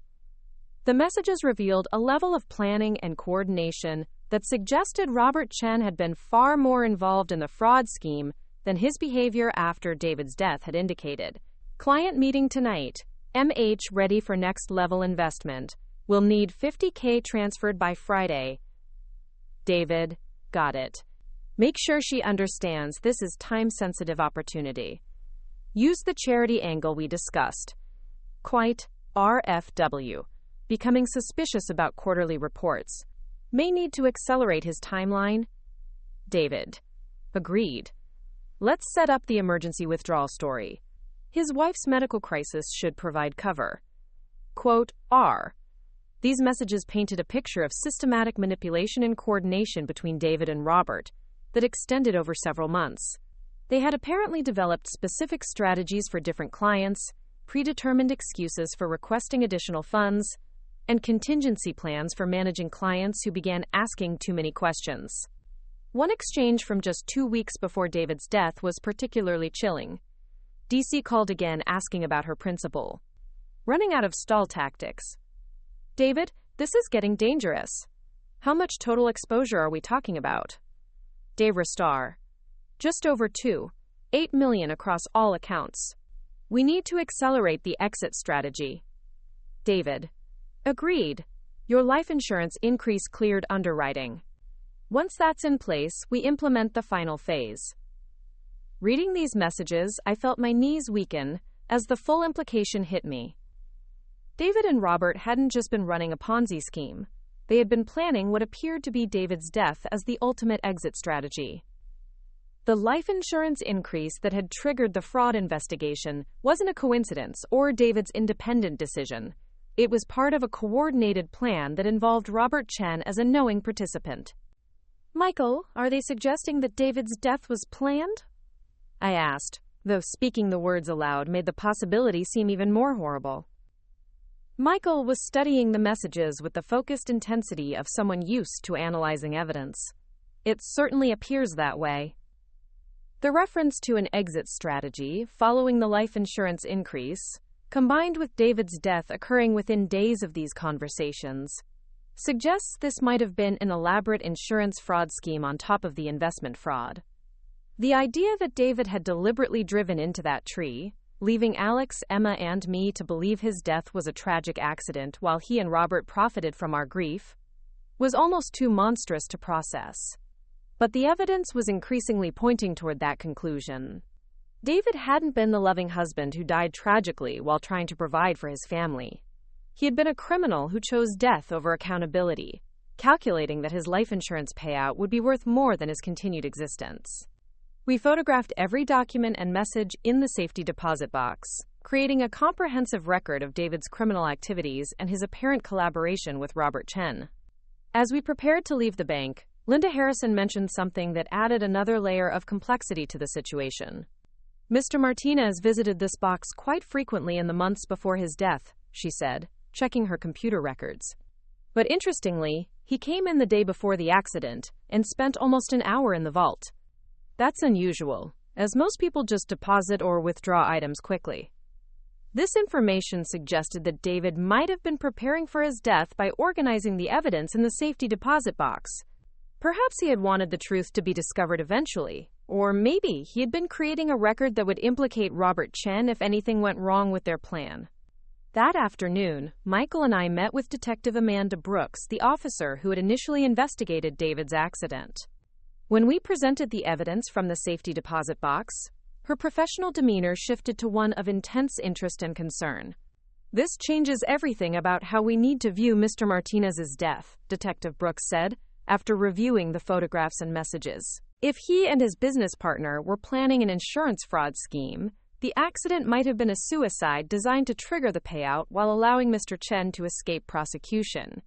The messages revealed a level of planning and coordination that suggested Robert Chen had been far more involved in the fraud scheme than his behavior after David's death had indicated. Client meeting tonight. MH ready for next level investment. Will need $50K transferred by Friday. David, got it. Make sure she understands this is time-sensitive opportunity. Use the charity angle we discussed. Quite, RFW. Becoming suspicious about quarterly reports. May need to accelerate his timeline. David. Agreed. Let's set up the emergency withdrawal story. His wife's medical crisis should provide cover. Quote, R. These messages painted a picture of systematic manipulation and coordination between David and Robert that extended over several months. They had apparently developed specific strategies for different clients, predetermined excuses for requesting additional funds, and contingency plans for managing clients who began asking too many questions. One exchange from just 2 weeks before David's death was particularly chilling. DC called again asking about her principal. Running out of stall tactics. David, this is getting dangerous. How much total exposure are we talking about? Dave Restar. Just over $8 million across all accounts. We need to accelerate the exit strategy. David. Agreed. Your life insurance increase cleared underwriting. Once that's in place, we implement the final phase. Reading these messages, I felt my knees weaken as the full implication hit me. David and Robert hadn't just been running a Ponzi scheme. They had been planning what appeared to be David's death as the ultimate exit strategy. The life insurance increase that had triggered the fraud investigation wasn't a coincidence or David's independent decision. It was part of a coordinated plan that involved Robert Chen as a knowing participant. Michael, are they suggesting that David's death was planned? I asked, though speaking the words aloud made the possibility seem even more horrible. Michael was studying the messages with the focused intensity of someone used to analyzing evidence. It certainly appears that way. The reference to an exit strategy following the life insurance increase, combined with David's death occurring within days of these conversations, suggests this might have been an elaborate insurance fraud scheme on top of the investment fraud. The idea that David had deliberately driven into that tree, leaving Alex, Emma, and me to believe his death was a tragic accident while he and Robert profited from our grief, was almost too monstrous to process. But the evidence was increasingly pointing toward that conclusion. David hadn't been the loving husband who died tragically while trying to provide for his family. He had been a criminal who chose death over accountability, calculating that his life insurance payout would be worth more than his continued existence. We photographed every document and message in the safety deposit box, creating a comprehensive record of David's criminal activities and his apparent collaboration with Robert Chen. As we prepared to leave the bank, Linda Harrison mentioned something that added another layer of complexity to the situation. Mr. Martinez visited this box quite frequently in the months before his death, she said, checking her computer records. But interestingly, he came in the day before the accident and spent almost an hour in the vault. That's unusual, as most people just deposit or withdraw items quickly. This information suggested that David might have been preparing for his death by organizing the evidence in the safety deposit box. Perhaps he had wanted the truth to be discovered eventually, or maybe he had been creating a record that would implicate Robert Chen if anything went wrong with their plan. That afternoon, Michael and I met with Detective Amanda Brooks, the officer who had initially investigated David's accident. When we presented the evidence from the safety deposit box, her professional demeanor shifted to one of intense interest and concern. This changes everything about how we need to view Mr. Martinez's death, Detective Brooks said, after reviewing the photographs and messages. If he and his business partner were planning an insurance fraud scheme, the accident might have been a suicide designed to trigger the payout while allowing Mr. Chen to escape prosecution.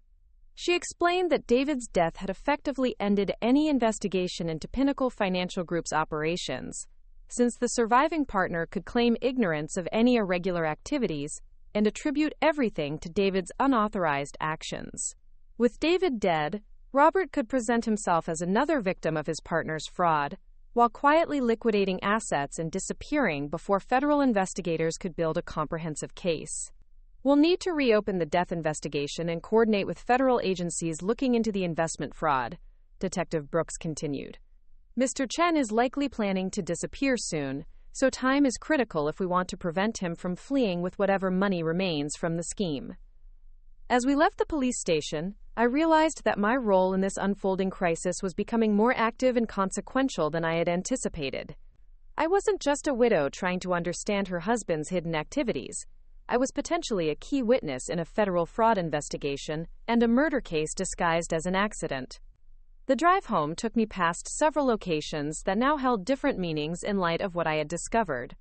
She explained that David's death had effectively ended any investigation into Pinnacle Financial Group's operations, since the surviving partner could claim ignorance of any irregular activities and attribute everything to David's unauthorized actions. With David dead, Robert could present himself as another victim of his partner's fraud, while quietly liquidating assets and disappearing before federal investigators could build a comprehensive case. We'll need to reopen the death investigation and coordinate with federal agencies looking into the investment fraud, Detective Brooks continued. Mr. Chen is likely planning to disappear soon, so time is critical if we want to prevent him from fleeing with whatever money remains from the scheme. As we left the police station, I realized that my role in this unfolding crisis was becoming more active and consequential than I had anticipated. I wasn't just a widow trying to understand her husband's hidden activities. I was potentially a key witness in a federal fraud investigation and a murder case disguised as an accident. The drive home took me past several locations that now held different meanings in light of what I had discovered.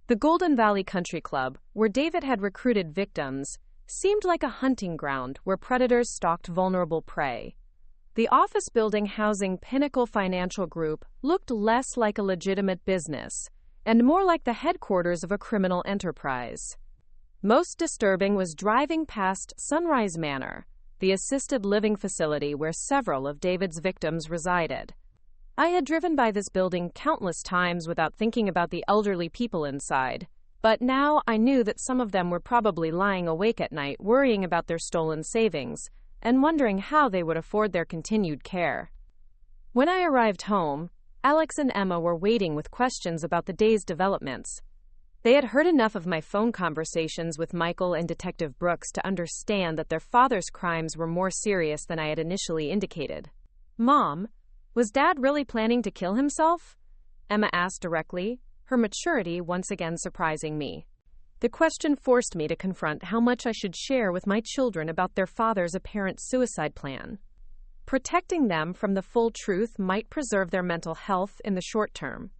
The Golden Valley Country Club, where David had recruited victims, seemed like a hunting ground where predators stalked vulnerable prey. The office building housing Pinnacle Financial Group looked less like a legitimate business and more like the headquarters of a criminal enterprise. Most disturbing was driving past Sunrise Manor, the assisted living facility where several of David's victims resided. I had driven by this building countless times without thinking about the elderly people inside, but now I knew that some of them were probably lying awake at night worrying about their stolen savings and wondering how they would afford their continued care. When I arrived home, Alex and Emma were waiting with questions about the day's developments. They had heard enough of my phone conversations with Michael and Detective Brooks to understand that their father's crimes were more serious than I had initially indicated. "Mom, was Dad really planning to kill himself?" Emma asked directly, her maturity once again surprising me. The question forced me to confront how much I should share with my children about their father's apparent suicide plan. Protecting them from the full truth might preserve their mental health in the short term,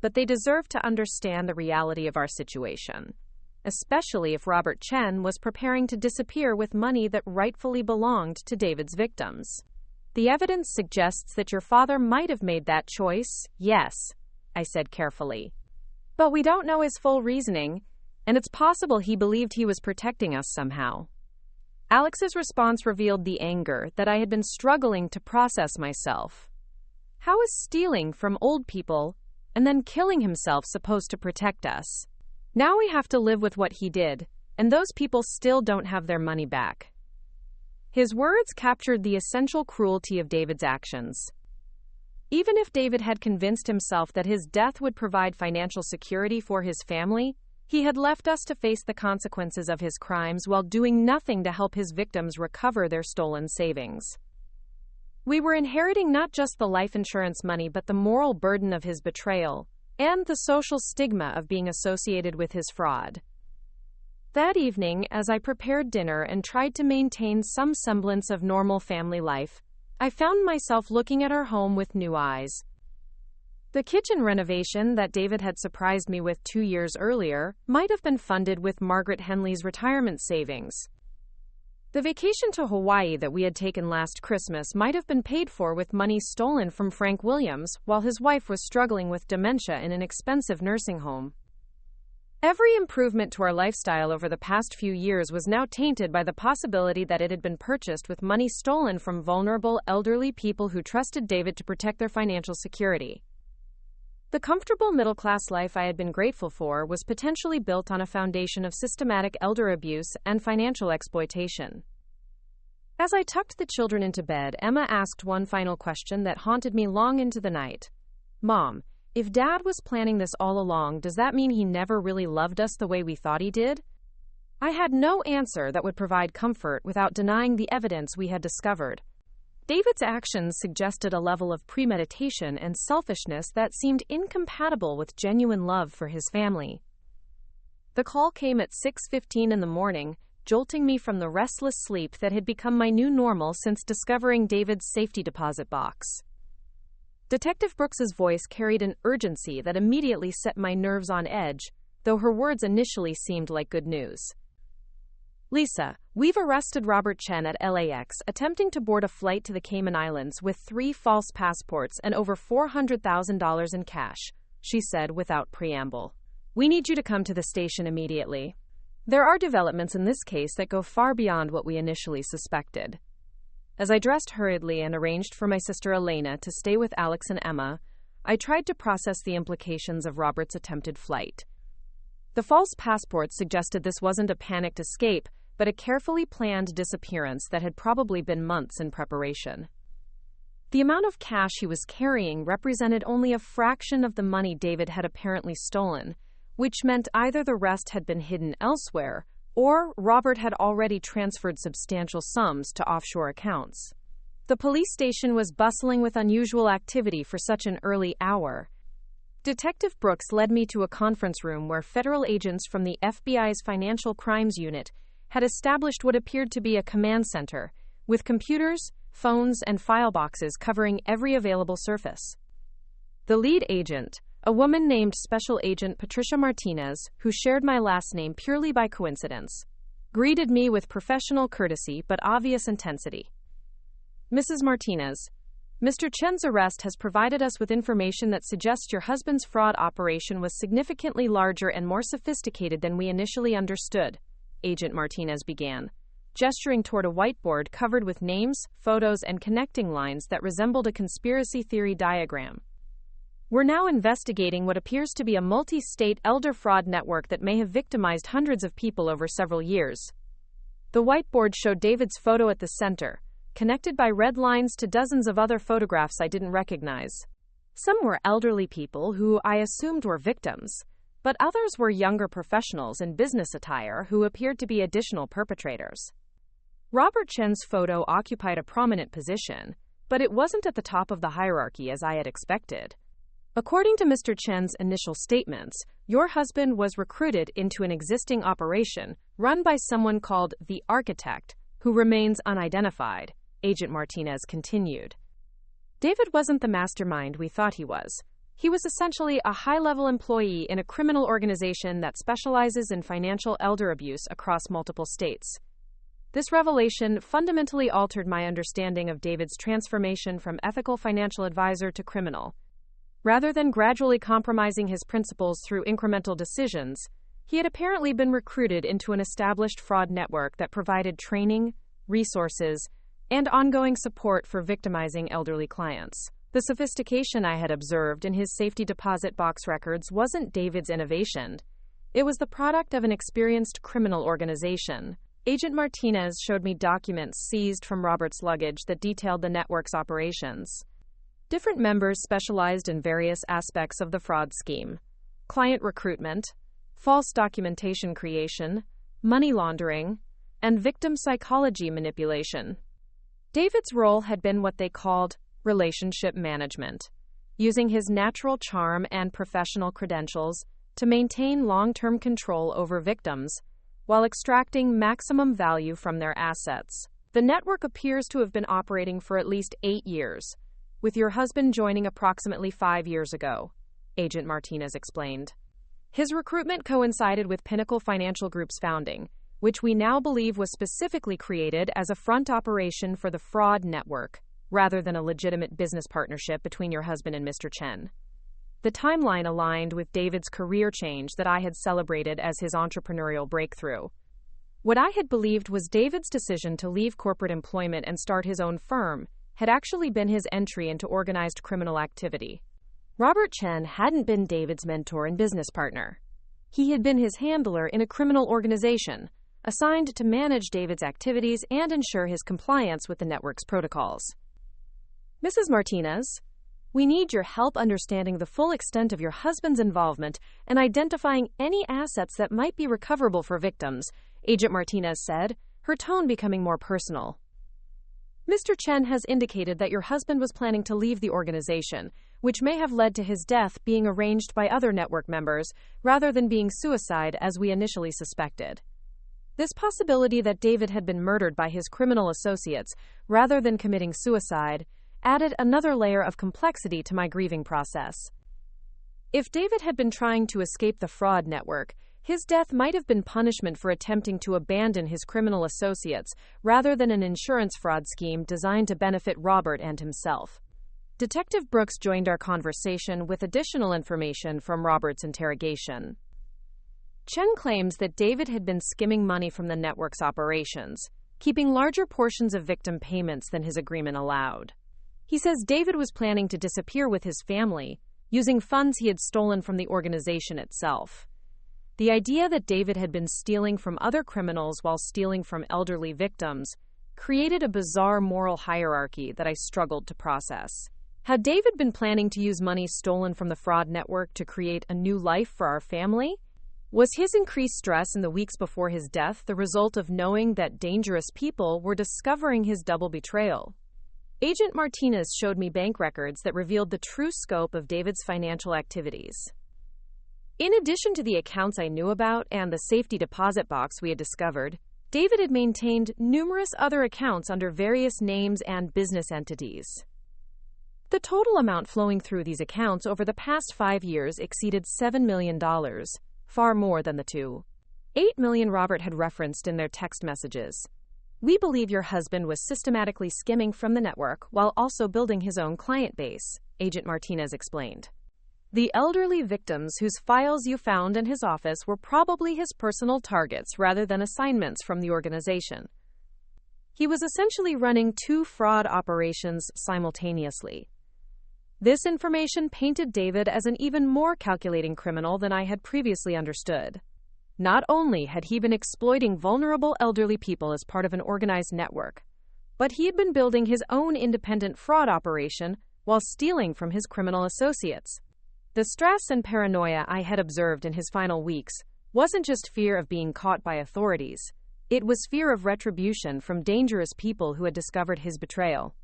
but they deserve to understand the reality of our situation, especially if Robert Chen was preparing to disappear with money that rightfully belonged to David's victims. "The evidence suggests that your father might have made that choice, yes," I said carefully. "But we don't know his full reasoning, and it's possible he believed he was protecting us somehow." Alex's response revealed the anger that I had been struggling to process myself. How is stealing from old people and then killing himself supposed to protect us? Now we have to live with what he did, and those people still don't have their money back. His words captured the essential cruelty of David's actions. Even if David had convinced himself that his death would provide financial security for his family, he had left us to face the consequences of his crimes while doing nothing to help his victims recover their stolen savings. We were inheriting not just the life insurance money but the moral burden of his betrayal and the social stigma of being associated with his fraud. That evening, as I prepared dinner and tried to maintain some semblance of normal family life, I found myself looking at our home with new eyes. The kitchen renovation that David had surprised me with 2 years earlier might have been funded with Margaret Henley's retirement savings. The vacation to Hawaii that we had taken last Christmas might have been paid for with money stolen from Frank Williams while his wife was struggling with dementia in an expensive nursing home. Every improvement to our lifestyle over the past few years was now tainted by the possibility that it had been purchased with money stolen from vulnerable, elderly people who trusted David to protect their financial security. The comfortable middle-class life I had been grateful for was potentially built on a foundation of systematic elder abuse and financial exploitation. As I tucked the children into bed, Emma asked one final question that haunted me long into the night. "Mom, if Dad was planning this all along, does that mean he never really loved us the way we thought he did?" I had no answer that would provide comfort without denying the evidence we had discovered. David's actions suggested a level of premeditation and selfishness that seemed incompatible with genuine love for his family. The call came at 6:15 in the morning, jolting me from the restless sleep that had become my new normal since discovering David's safety deposit box. Detective Brooks's voice carried an urgency that immediately set my nerves on edge, though her words initially seemed like good news. "Lisa, we've arrested Robert Chen at LAX attempting to board a flight to the Cayman Islands with 3 false passports and over $400,000 in cash," she said without preamble. "We need you to come to the station immediately. There are developments in this case that go far beyond what we initially suspected." As I dressed hurriedly and arranged for my sister Elena to stay with Alex and Emma, I tried to process the implications of Robert's attempted flight. The false passports suggested this wasn't a panicked escape, but a carefully planned disappearance that had probably been months in preparation. The amount of cash he was carrying represented only a fraction of the money David had apparently stolen, which meant either the rest had been hidden elsewhere, or Robert had already transferred substantial sums to offshore accounts. The police station was bustling with unusual activity for such an early hour. Detective Brooks led me to a conference room where federal agents from the FBI's Financial Crimes Unit had established what appeared to be a command center, with computers, phones, and file boxes covering every available surface. The lead agent, a woman named Special Agent Patricia Martinez, who shared my last name purely by coincidence, greeted me with professional courtesy but obvious intensity. "Mrs. Martinez, Mr. Chen's arrest has provided us with information that suggests your husband's fraud operation was significantly larger and more sophisticated than we initially understood," Agent Martinez began, gesturing toward a whiteboard covered with names, photos, and connecting lines that resembled a conspiracy theory diagram. "We're now investigating what appears to be a multi-state elder fraud network that may have victimized hundreds of people over several years." The whiteboard showed David's photo at the center, connected by red lines to dozens of other photographs I didn't recognize. Some were elderly people who I assumed were victims. but others were younger professionals in business attire who appeared to be additional perpetrators. Robert Chen's photo occupied a prominent position, but it wasn't at the top of the hierarchy as I had expected. According to Mr. Chen's initial statements, your husband was recruited into an existing operation run by someone called the Architect, who remains unidentified, Agent Martinez continued. David wasn't the mastermind we thought he was. He was essentially a high-level employee in a criminal organization that specializes in financial elder abuse across multiple states. This revelation fundamentally altered my understanding of David's transformation from ethical financial advisor to criminal. Rather than gradually compromising his principles through incremental decisions, he had apparently been recruited into an established fraud network that provided training, resources, and ongoing support for victimizing elderly clients. The sophistication I had observed in his safety deposit box records wasn't David's innovation. It was the product of an experienced criminal organization. Agent Martinez showed me documents seized from Robert's luggage that detailed the network's operations. Different members specialized in various aspects of the fraud scheme: client recruitment, false documentation creation, money laundering, and victim psychology manipulation. David's role had been what they called relationship management, using his natural charm and professional credentials to maintain long-term control over victims while extracting maximum value from their assets. The network appears to have been operating for at least 8 years, with your husband joining approximately 5 years ago, Agent Martinez explained. His recruitment coincided with Pinnacle Financial Group's founding, which we now believe was specifically created as a front operation for the fraud network, rather than a legitimate business partnership between your husband and Mr. Chen. The timeline aligned with David's career change that I had celebrated as his entrepreneurial breakthrough. What I had believed was David's decision to leave corporate employment and start his own firm had actually been his entry into organized criminal activity. Robert Chen hadn't been David's mentor and business partner. He had been his handler in a criminal organization, assigned to manage David's activities and ensure his compliance with the network's protocols. Mrs. Martinez, we need your help understanding the full extent of your husband's involvement and identifying any assets that might be recoverable for victims, Agent Martinez said, her tone becoming more personal. Mr. Chen has indicated that your husband was planning to leave the organization, which may have led to his death being arranged by other network members rather than being suicide as we initially suspected. This possibility that David had been murdered by his criminal associates rather than committing suicide added another layer of complexity to my grieving process. If David had been trying to escape the fraud network, his death might have been punishment for attempting to abandon his criminal associates rather than an insurance fraud scheme designed to benefit Robert and himself. Detective Brooks joined our conversation with additional information from Robert's interrogation. Chen claims that David had been skimming money from the network's operations, keeping larger portions of victim payments than his agreement allowed. He says David was planning to disappear with his family, using funds he had stolen from the organization itself. The idea that David had been stealing from other criminals while stealing from elderly victims created a bizarre moral hierarchy that I struggled to process. Had David been planning to use money stolen from the fraud network to create a new life for our family? Was his increased stress in the weeks before his death the result of knowing that dangerous people were discovering his double betrayal? Agent Martinez showed me bank records that revealed the true scope of David's financial activities. In addition to the accounts I knew about and the safety deposit box we had discovered, David had maintained numerous other accounts under various names and business entities. The total amount flowing through these accounts over the past 5 years exceeded $7 million, far more than the $2.8 million Robert had referenced in their text messages. We believe your husband was systematically skimming from the network while also building his own client base, Agent Martinez explained. The elderly victims whose files you found in his office were probably his personal targets rather than assignments from the organization. He was essentially running 2 fraud operations simultaneously. This information painted David as an even more calculating criminal than I had previously understood. Not only had he been exploiting vulnerable elderly people as part of an organized network, but he had been building his own independent fraud operation while stealing from his criminal associates. The stress and paranoia I had observed in his final weeks wasn't just fear of being caught by authorities. It was fear of retribution from dangerous people who had discovered his betrayal.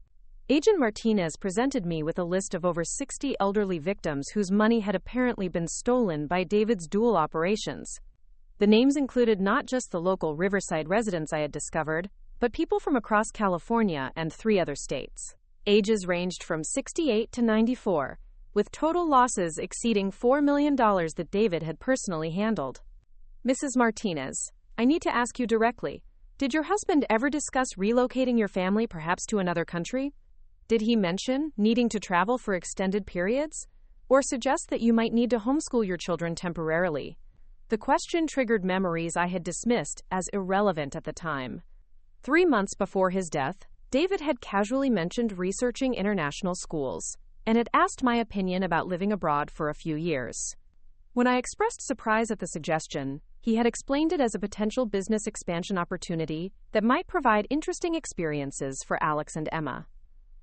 Agent Martinez presented me with a list of over 60 elderly victims whose money had apparently been stolen by David's dual operations. The names included not just the local Riverside residents I had discovered, but people from across California and 3 other states. Ages ranged from 68 to 94, with total losses exceeding $4 million that David had personally handled. Mrs. Martinez, I need to ask you directly, did your husband ever discuss relocating your family perhaps to another country? Did he mention needing to travel for extended periods? Or suggest that you might need to homeschool your children temporarily? The question triggered memories I had dismissed as irrelevant at the time. 3 months before his death, David had casually mentioned researching international schools, and had asked my opinion about living abroad for a few years. When I expressed surprise at the suggestion, he had explained it as a potential business expansion opportunity that might provide interesting experiences for Alex and Emma.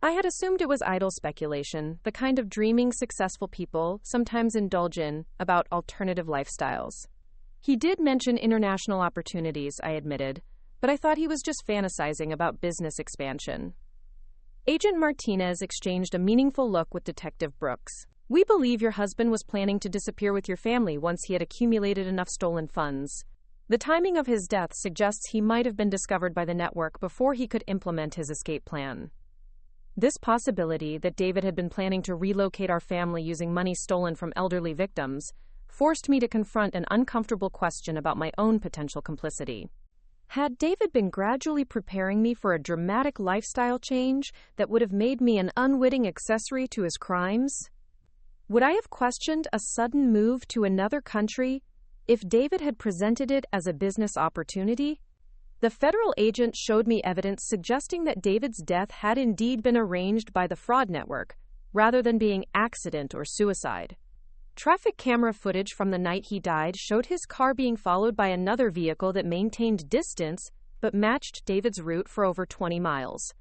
I had assumed it was idle speculation, the kind of dreaming successful people sometimes indulge in about alternative lifestyles. He did mention international opportunities, I admitted, but I thought he was just fantasizing about business expansion. Agent Martinez exchanged a meaningful look with Detective Brooks. We believe your husband was planning to disappear with your family once he had accumulated enough stolen funds. The timing of his death suggests he might have been discovered by the network before he could implement his escape plan. This possibility that David had been planning to relocate our family using money stolen from elderly victims forced me to confront an uncomfortable question about my own potential complicity. Had David been gradually preparing me for a dramatic lifestyle change that would have made me an unwitting accessory to his crimes? Would I have questioned a sudden move to another country if David had presented it as a business opportunity? The federal agent showed me evidence suggesting that David's death had indeed been arranged by the fraud network, rather than being accident or suicide. Traffic camera footage from the night he died showed his car being followed by another vehicle that maintained distance but matched David's route for over 20 miles.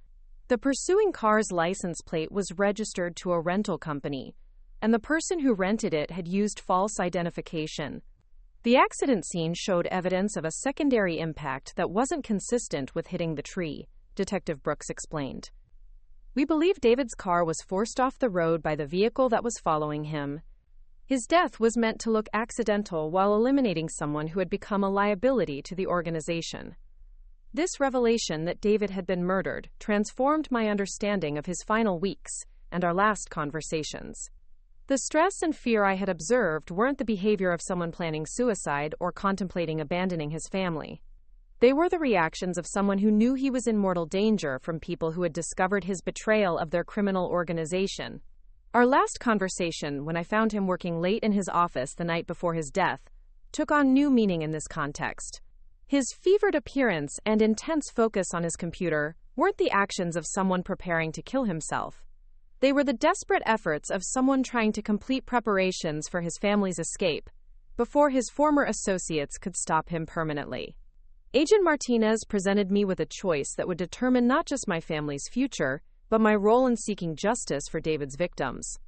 The pursuing car's license plate was registered to a rental company, and the person who rented it had used false identification. The accident scene showed evidence of a secondary impact that wasn't consistent with hitting the tree, Detective Brooks explained. We believe David's car was forced off the road by the vehicle that was following him. His death was meant to look accidental while eliminating someone who had become a liability to the organization. This revelation that David had been murdered transformed my understanding of his final weeks and our last conversations. The stress and fear I had observed weren't the behavior of someone planning suicide or contemplating abandoning his family. They were the reactions of someone who knew he was in mortal danger from people who had discovered his betrayal of their criminal organization. Our last conversation, when I found him working late in his office the night before his death, took on new meaning in this context. His fevered appearance and intense focus on his computer weren't the actions of someone preparing to kill himself. They were the desperate efforts of someone trying to complete preparations for his family's escape before his former associates could stop him permanently. Agent Martinez presented me with a choice that would determine not just my family's future, but my role in seeking justice for David's victims.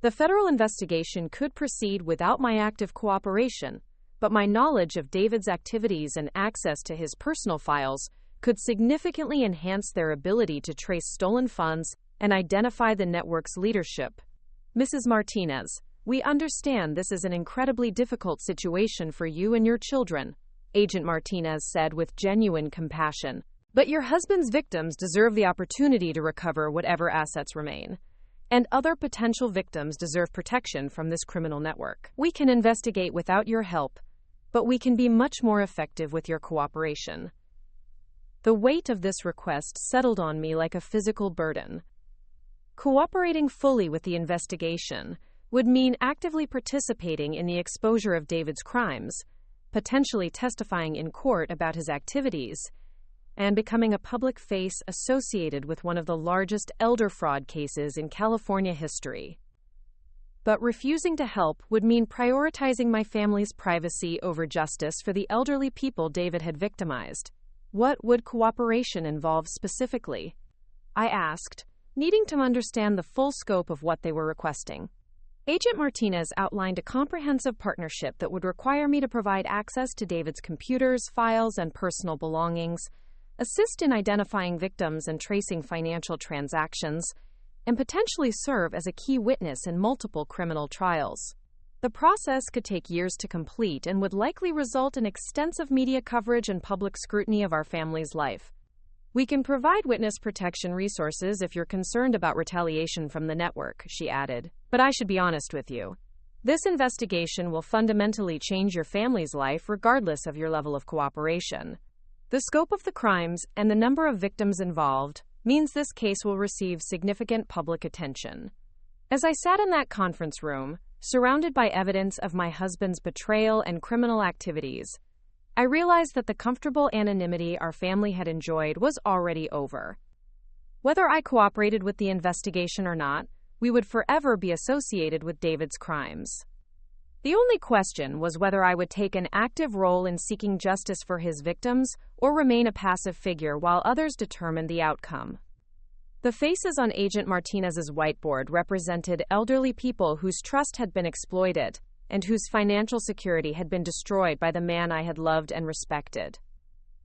The federal investigation could proceed without my active cooperation, but my knowledge of David's activities and access to his personal files could significantly enhance their ability to trace stolen funds and identify the network's leadership. Mrs. Martinez, we understand this is an incredibly difficult situation for you and your children, Agent Martinez said with genuine compassion. But your husband's victims deserve the opportunity to recover whatever assets remain. And other potential victims deserve protection from this criminal network. We can investigate without your help, but we can be much more effective with your cooperation. The weight of this request settled on me like a physical burden. Cooperating fully with the investigation would mean actively participating in the exposure of David's crimes, potentially testifying in court about his activities, and becoming a public face associated with one of the largest elder fraud cases in California history. But refusing to help would mean prioritizing my family's privacy over justice for the elderly people David had victimized. What would cooperation involve specifically? I asked, needing to understand the full scope of what they were requesting. Agent Martinez outlined a comprehensive partnership that would require me to provide access to David's computers, files, and personal belongings, assist in identifying victims and tracing financial transactions, and potentially serve as a key witness in multiple criminal trials. The process could take years to complete and would likely result in extensive media coverage and public scrutiny of our family's life. We can provide witness protection resources if you're concerned about retaliation from the network, she added. But I should be honest with you. This investigation will fundamentally change your family's life regardless of your level of cooperation. The scope of the crimes and the number of victims involved means this case will receive significant public attention. As I sat in that conference room, surrounded by evidence of my husband's betrayal and criminal activities, I realized that the comfortable anonymity our family had enjoyed was already over. Whether I cooperated with the investigation or not, we would forever be associated with David's crimes. The only question was whether I would take an active role in seeking justice for his victims or remain a passive figure while others determined the outcome. The faces on Agent Martinez's whiteboard represented elderly people whose trust had been exploited and whose financial security had been destroyed by the man I had loved and respected.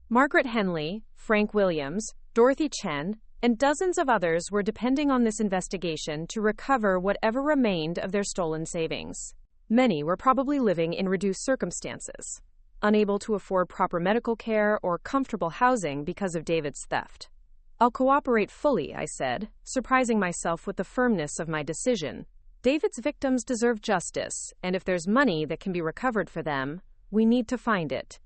Margaret Henley, Frank Williams, Dorothy Chen, and dozens of others were depending on this investigation to recover whatever remained of their stolen savings. Many were probably living in reduced circumstances, unable to afford proper medical care or comfortable housing because of David's theft. I'll cooperate fully, I said, surprising myself with the firmness of my decision. David's victims deserve justice, and if there's money that can be recovered for them, we need to find it.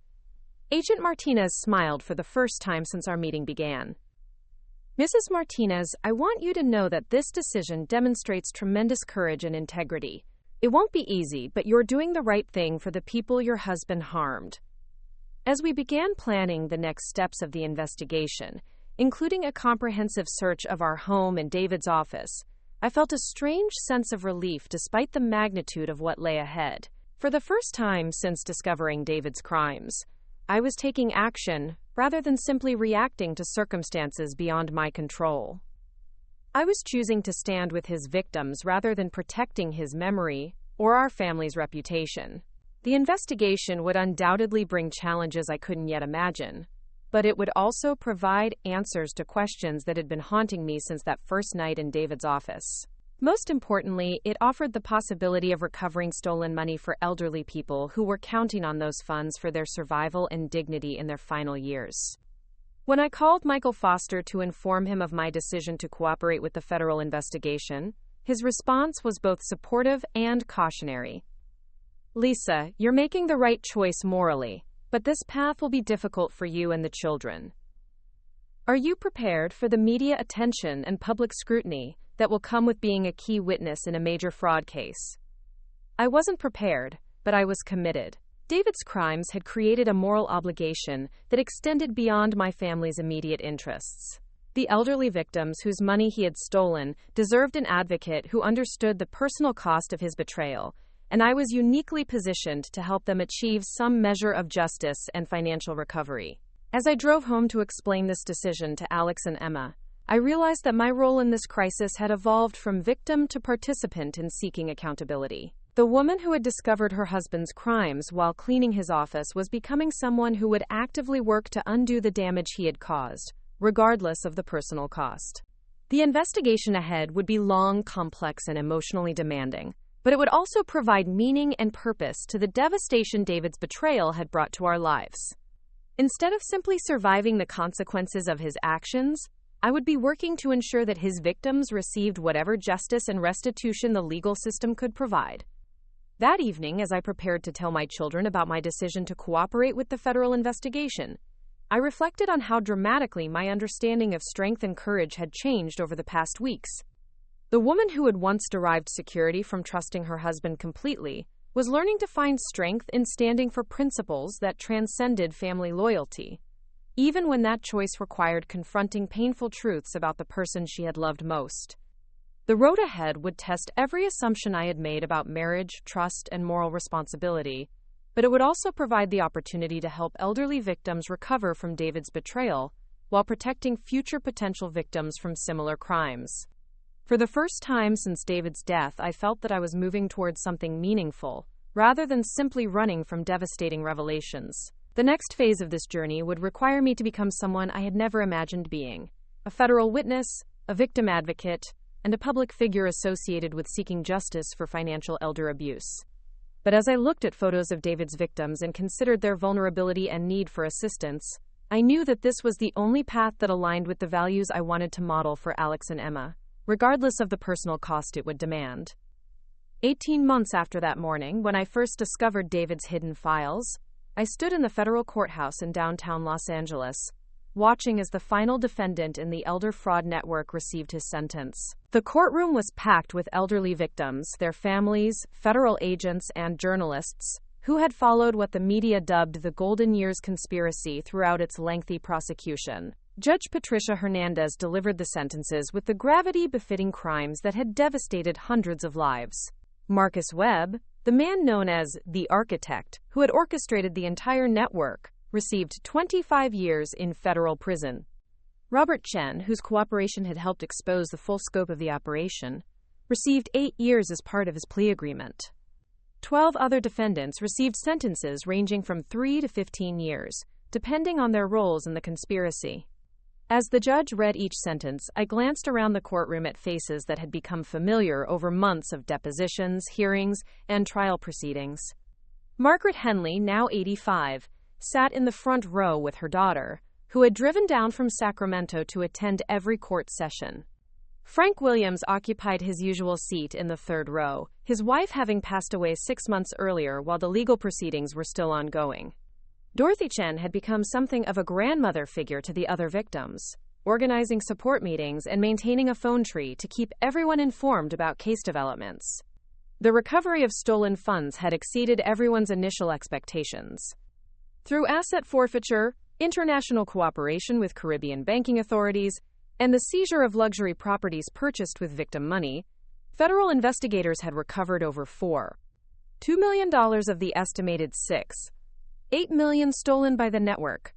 Agent Martinez smiled for the first time since our meeting began. Mrs. Martinez, I want you to know that this decision demonstrates tremendous courage and integrity. It won't be easy, but you're doing the right thing for the people your husband harmed. As we began planning the next steps of the investigation, including a comprehensive search of our home and David's office, I felt a strange sense of relief despite the magnitude of what lay ahead. For the first time since discovering David's crimes, I was taking action rather than simply reacting to circumstances beyond my control. I was choosing to stand with his victims rather than protecting his memory or our family's reputation. The investigation would undoubtedly bring challenges I couldn't yet imagine, but it would also provide answers to questions that had been haunting me since that first night in David's office. Most importantly, it offered the possibility of recovering stolen money for elderly people who were counting on those funds for their survival and dignity in their final years. When I called Michael Foster to inform him of my decision to cooperate with the federal investigation, his response was both supportive and cautionary. Lisa, you're making the right choice morally, but this path will be difficult for you and the children. Are you prepared for the media attention and public scrutiny that will come with being a key witness in a major fraud case? I wasn't prepared, but I was committed. David's crimes had created a moral obligation that extended beyond my family's immediate interests. The elderly victims whose money he had stolen deserved an advocate who understood the personal cost of his betrayal, and I was uniquely positioned to help them achieve some measure of justice and financial recovery. As I drove home to explain this decision to Alex and Emma, I realized that my role in this crisis had evolved from victim to participant in seeking accountability. The woman who had discovered her husband's crimes while cleaning his office was becoming someone who would actively work to undo the damage he had caused, regardless of the personal cost. The investigation ahead would be long, complex, and emotionally demanding, but it would also provide meaning and purpose to the devastation David's betrayal had brought to our lives. Instead of simply surviving the consequences of his actions, I would be working to ensure that his victims received whatever justice and restitution the legal system could provide. That evening, as I prepared to tell my children about my decision to cooperate with the federal investigation, I reflected on how dramatically my understanding of strength and courage had changed over the past weeks. The woman who had once derived security from trusting her husband completely was learning to find strength in standing for principles that transcended family loyalty, even when that choice required confronting painful truths about the person she had loved most. The road ahead would test every assumption I had made about marriage, trust, and moral responsibility, but it would also provide the opportunity to help elderly victims recover from David's betrayal while protecting future potential victims from similar crimes. For the first time since David's death, I felt that I was moving towards something meaningful, rather than simply running from devastating revelations. The next phase of this journey would require me to become someone I had never imagined being: a federal witness, a victim advocate, and a public figure associated with seeking justice for financial elder abuse. But as I looked at photos of David's victims and considered their vulnerability and need for assistance, I knew that this was the only path that aligned with the values I wanted to model for Alex and Emma, regardless of the personal cost it would demand. 18 months after that morning, when I first discovered David's hidden files, I stood in the federal courthouse in downtown Los Angeles, watching as the final defendant in the elder fraud network received his sentence. The courtroom was packed with elderly victims, their families, federal agents, and journalists, who had followed what the media dubbed the Golden Years conspiracy throughout its lengthy prosecution. Judge Patricia Hernandez delivered the sentences with the gravity befitting crimes that had devastated hundreds of lives. Marcus Webb, the man known as the Architect, who had orchestrated the entire network, received 25 years in federal prison. Robert Chen, whose cooperation had helped expose the full scope of the operation, received 8 years as part of his plea agreement. 12 other defendants received sentences ranging from 3 to 15 years, depending on their roles in the conspiracy. As the judge read each sentence, I glanced around the courtroom at faces that had become familiar over months of depositions, hearings, and trial proceedings. Margaret Henley, now 85, sat in the front row with her daughter, who had driven down from Sacramento to attend every court session. Frank Williams occupied his usual seat in the third row, his wife having passed away 6 months earlier while the legal proceedings were still ongoing. Dorothy Chen had become something of a grandmother figure to the other victims, organizing support meetings and maintaining a phone tree to keep everyone informed about case developments. The recovery of stolen funds had exceeded everyone's initial expectations. Through asset forfeiture, international cooperation with Caribbean banking authorities, and the seizure of luxury properties purchased with victim money, federal investigators had recovered over $4.2 million of the estimated $6.8 million stolen by the network.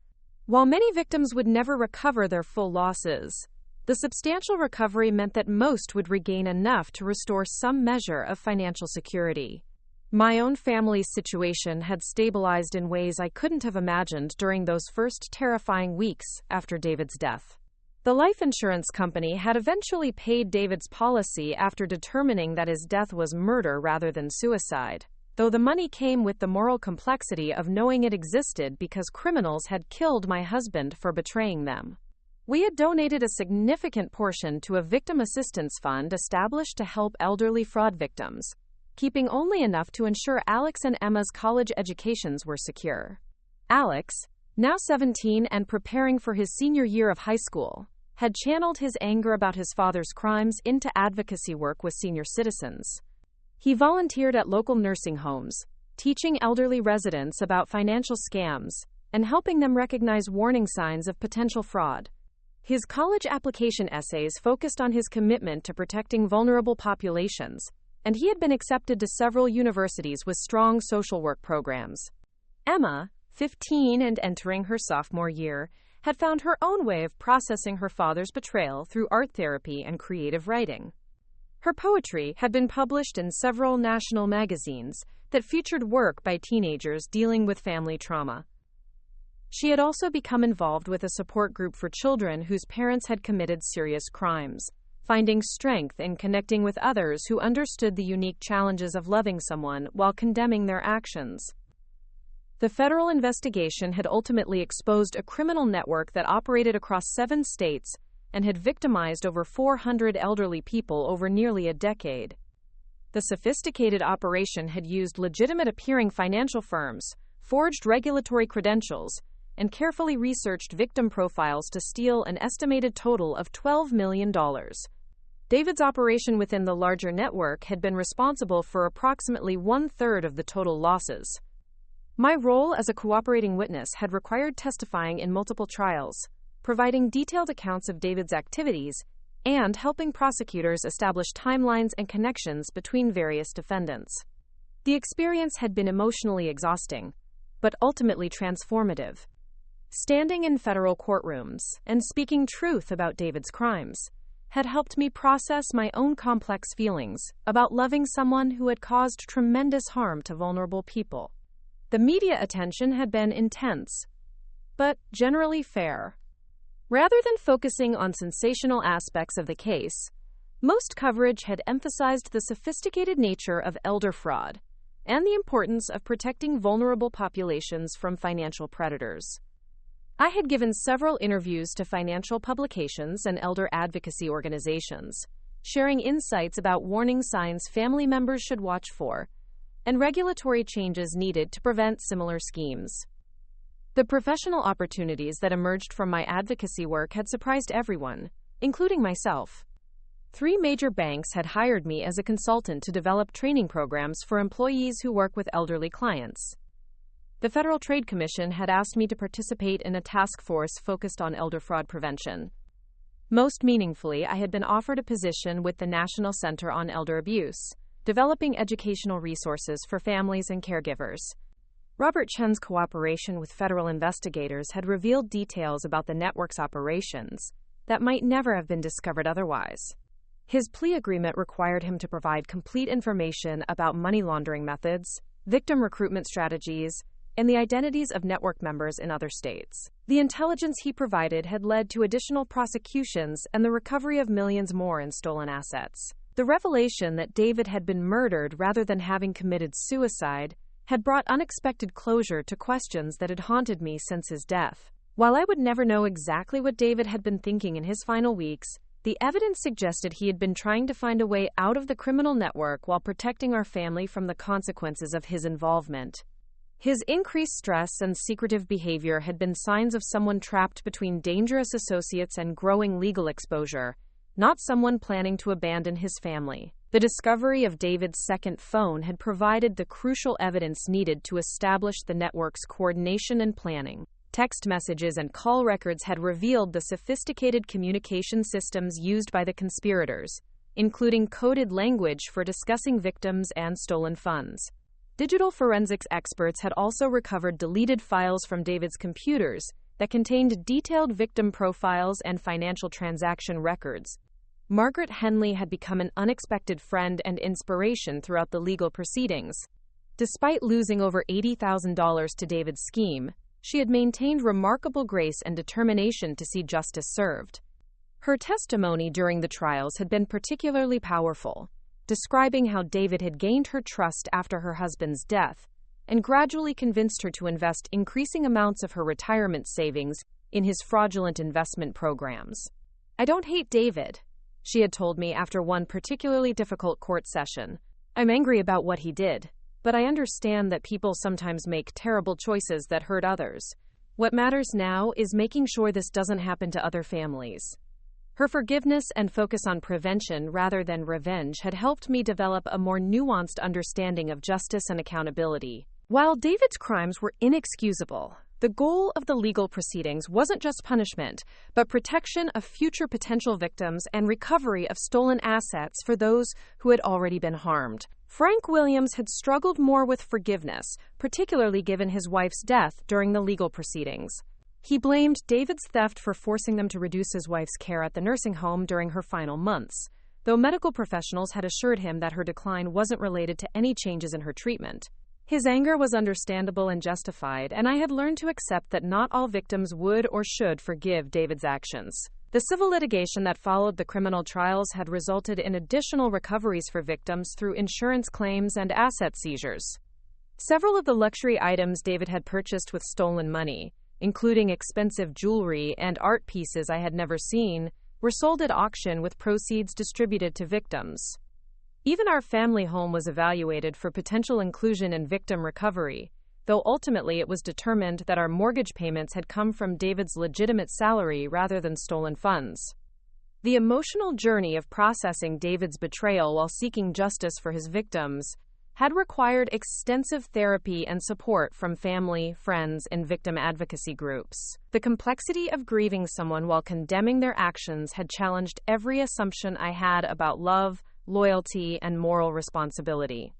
While many victims would never recover their full losses, the substantial recovery meant that most would regain enough to restore some measure of financial security. My own family's situation had stabilized in ways I couldn't have imagined during those first terrifying weeks after David's death. The life insurance company had eventually paid David's policy after determining that his death was murder rather than suicide, though the money came with the moral complexity of knowing it existed because criminals had killed my husband for betraying them. We had donated a significant portion to a victim assistance fund established to help elderly fraud victims, keeping only enough to ensure Alex and Emma's college educations were secure. Alex, now 17 and preparing for his senior year of high school, had channeled his anger about his father's crimes into advocacy work with senior citizens. He volunteered at local nursing homes, teaching elderly residents about financial scams and helping them recognize warning signs of potential fraud. His college application essays focused on his commitment to protecting vulnerable populations, and he had been accepted to several universities with strong social work programs. Emma, 15 and entering her sophomore year, had found her own way of processing her father's betrayal through art therapy and creative writing. Her poetry had been published in several national magazines that featured work by teenagers dealing with family trauma. She had also become involved with a support group for children whose parents had committed serious crimes, finding strength in connecting with others who understood the unique challenges of loving someone while condemning their actions. The federal investigation had ultimately exposed a criminal network that operated across 7 states and had victimized over 400 elderly people over nearly a decade. The sophisticated operation had used legitimate-appearing financial firms, forged regulatory credentials, and carefully researched victim profiles to steal an estimated total of $12 million. David's operation within the larger network had been responsible for approximately 1/3 of the total losses. My role as a cooperating witness had required testifying in multiple trials, providing detailed accounts of David's activities, and helping prosecutors establish timelines and connections between various defendants. The experience had been emotionally exhausting, but ultimately transformative. Standing in federal courtrooms and speaking truth about David's crimes had helped me process my own complex feelings about loving someone who had caused tremendous harm to vulnerable people. The media attention had been intense, but generally fair. Rather than focusing on sensational aspects of the case, most coverage had emphasized the sophisticated nature of elder fraud and the importance of protecting vulnerable populations from financial predators. I had given several interviews to financial publications and elder advocacy organizations, sharing insights about warning signs family members should watch for and regulatory changes needed to prevent similar schemes. The professional opportunities that emerged from my advocacy work had surprised everyone, including myself. 3 major banks had hired me as a consultant to develop training programs for employees who work with elderly clients. The Federal Trade Commission had asked me to participate in a task force focused on elder fraud prevention. Most meaningfully, I had been offered a position with the National Center on Elder Abuse, developing educational resources for families and caregivers. Robert Chen's cooperation with federal investigators had revealed details about the network's operations that might never have been discovered otherwise. His plea agreement required him to provide complete information about money laundering methods, victim recruitment strategies, and the identities of network members in other states. The intelligence he provided had led to additional prosecutions and the recovery of millions more in stolen assets. The revelation that David had been murdered rather than having committed suicide had brought unexpected closure to questions that had haunted me since his death. While I would never know exactly what David had been thinking in his final weeks, the evidence suggested he had been trying to find a way out of the criminal network while protecting our family from the consequences of his involvement. His increased stress and secretive behavior had been signs of someone trapped between dangerous associates and growing legal exposure, not someone planning to abandon his family. The discovery of David's second phone had provided the crucial evidence needed to establish the network's coordination and planning. Text messages and call records had revealed the sophisticated communication systems used by the conspirators, including coded language for discussing victims and stolen funds. Digital forensics experts had also recovered deleted files from David's computers that contained detailed victim profiles and financial transaction records. Margaret Henley had become an unexpected friend and inspiration throughout the legal proceedings. Despite losing over $80,000 to David's scheme, she had maintained remarkable grace and determination to see justice served. Her testimony during the trials had been particularly powerful, describing how David had gained her trust after her husband's death and gradually convinced her to invest increasing amounts of her retirement savings in his fraudulent investment programs. "I don't hate David," she had told me after one particularly difficult court session. "I'm angry about what he did, but I understand that people sometimes make terrible choices that hurt others. What matters now is making sure this doesn't happen to other families." Her forgiveness and focus on prevention rather than revenge had helped me develop a more nuanced understanding of justice and accountability. While David's crimes were inexcusable, the goal of the legal proceedings wasn't just punishment, but protection of future potential victims and recovery of stolen assets for those who had already been harmed. Frank Williams had struggled more with forgiveness, particularly given his wife's death during the legal proceedings. He blamed David's theft for forcing them to reduce his wife's care at the nursing home during her final months, though medical professionals had assured him that her decline wasn't related to any changes in her treatment. His anger was understandable and justified, and I had learned to accept that not all victims would or should forgive David's actions. The civil litigation that followed the criminal trials had resulted in additional recoveries for victims through insurance claims and asset seizures. Several of the luxury items David had purchased with stolen money, including expensive jewelry and art pieces I had never seen, were sold at auction with proceeds distributed to victims. Even our family home was evaluated for potential inclusion in victim recovery, though ultimately it was determined that our mortgage payments had come from David's legitimate salary rather than stolen funds. The emotional journey of processing David's betrayal while seeking justice for his victims had required extensive therapy and support from family, friends, and victim advocacy groups. The complexity of grieving someone while condemning their actions had challenged every assumption I had about love, loyalty, and moral responsibility.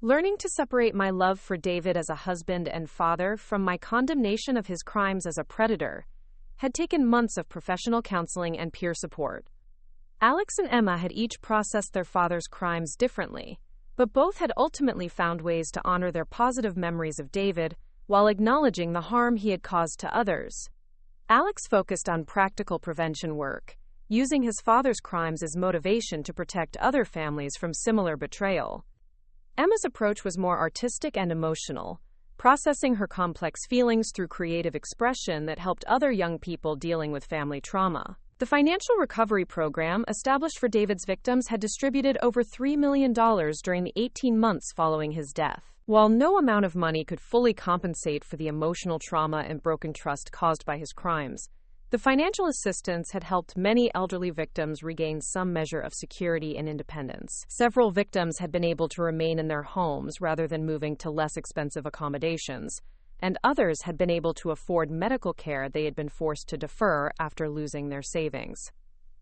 Learning to separate my love for David as a husband and father from my condemnation of his crimes as a predator had taken months of professional counseling and peer support. Alex and Emma had each processed their father's crimes differently, but both had ultimately found ways to honor their positive memories of David while acknowledging the harm he had caused to others. Alex focused on practical prevention work, using his father's crimes as motivation to protect other families from similar betrayal. Emma's approach was more artistic and emotional, processing her complex feelings through creative expression that helped other young people dealing with family trauma. The financial recovery program established for David's victims had distributed over $3 million during the 18 months following his death. While no amount of money could fully compensate for the emotional trauma and broken trust caused by his crimes, the financial assistance had helped many elderly victims regain some measure of security and independence. Several victims had been able to remain in their homes rather than moving to less expensive accommodations, and others had been able to afford medical care they had been forced to defer after losing their savings.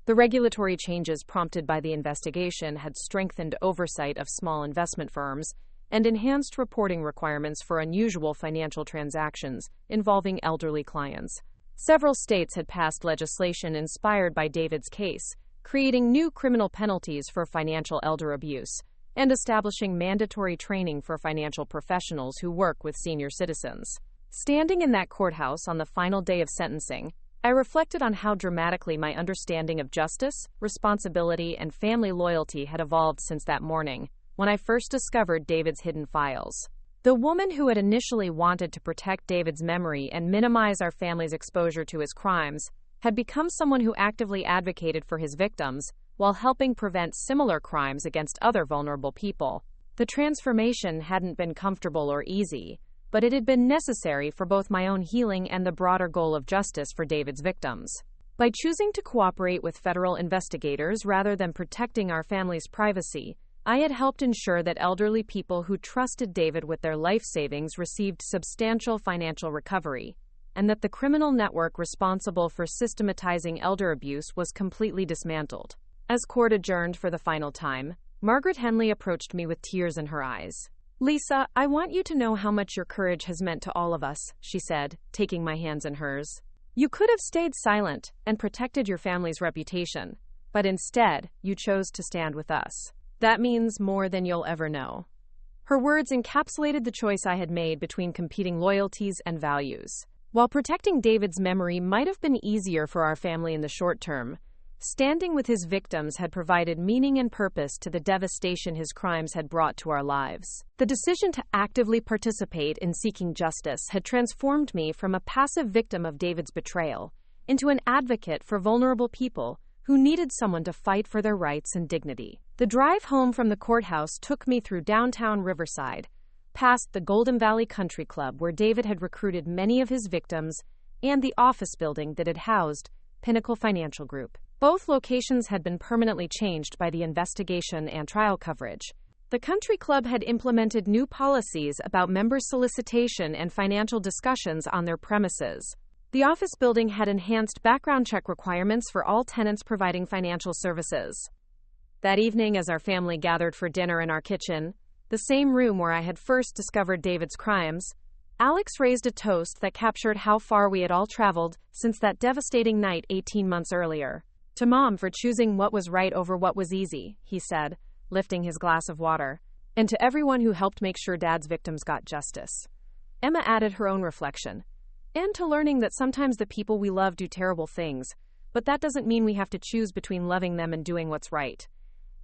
The regulatory changes prompted by the investigation had strengthened oversight of small investment firms and enhanced reporting requirements for unusual financial transactions involving elderly clients. Several states had passed legislation inspired by David's case, creating new criminal penalties for financial elder abuse and establishing mandatory training for financial professionals who work with senior citizens. Standing in that courthouse on the final day of sentencing, I reflected on how dramatically my understanding of justice, responsibility, and family loyalty had evolved since that morning, when I first discovered David's hidden files. The woman who had initially wanted to protect David's memory and minimize our family's exposure to his crimes had become someone who actively advocated for his victims while helping prevent similar crimes against other vulnerable people. The transformation hadn't been comfortable or easy, but it had been necessary for both my own healing and the broader goal of justice for David's victims. By choosing to cooperate with federal investigators rather than protecting our family's privacy, I had helped ensure that elderly people who trusted David with their life savings received substantial financial recovery, and that the criminal network responsible for systematizing elder abuse was completely dismantled. As court adjourned for the final time, Margaret Henley approached me with tears in her eyes. "Lisa, I want you to know how much your courage has meant to all of us," she said, taking my hands in hers. "You could have stayed silent and protected your family's reputation, but instead, you chose to stand with us. That means more than you'll ever know." Her words encapsulated the choice I had made between competing loyalties and values. While protecting David's memory might have been easier for our family in the short term, standing with his victims had provided meaning and purpose to the devastation his crimes had brought to our lives. The decision to actively participate in seeking justice had transformed me from a passive victim of David's betrayal into an advocate for vulnerable people who needed someone to fight for their rights and dignity. The drive home from the courthouse took me through downtown Riverside, past the Golden Valley Country Club where David had recruited many of his victims, and the office building that had housed Pinnacle Financial Group. Both locations had been permanently changed by the investigation and trial coverage. The country club had implemented new policies about member solicitation and financial discussions on their premises. The office building had enhanced background check requirements for all tenants providing financial services. That evening, as our family gathered for dinner in our kitchen, the same room where I had first discovered David's crimes, Alex raised a toast that captured how far we had all traveled since that devastating night 18 months earlier. "To Mom for choosing what was right over what was easy," he said, lifting his glass of water. "And to everyone who helped make sure Dad's victims got justice." Emma added her own reflection. "And to learning that sometimes the people we love do terrible things, but that doesn't mean we have to choose between loving them and doing what's right."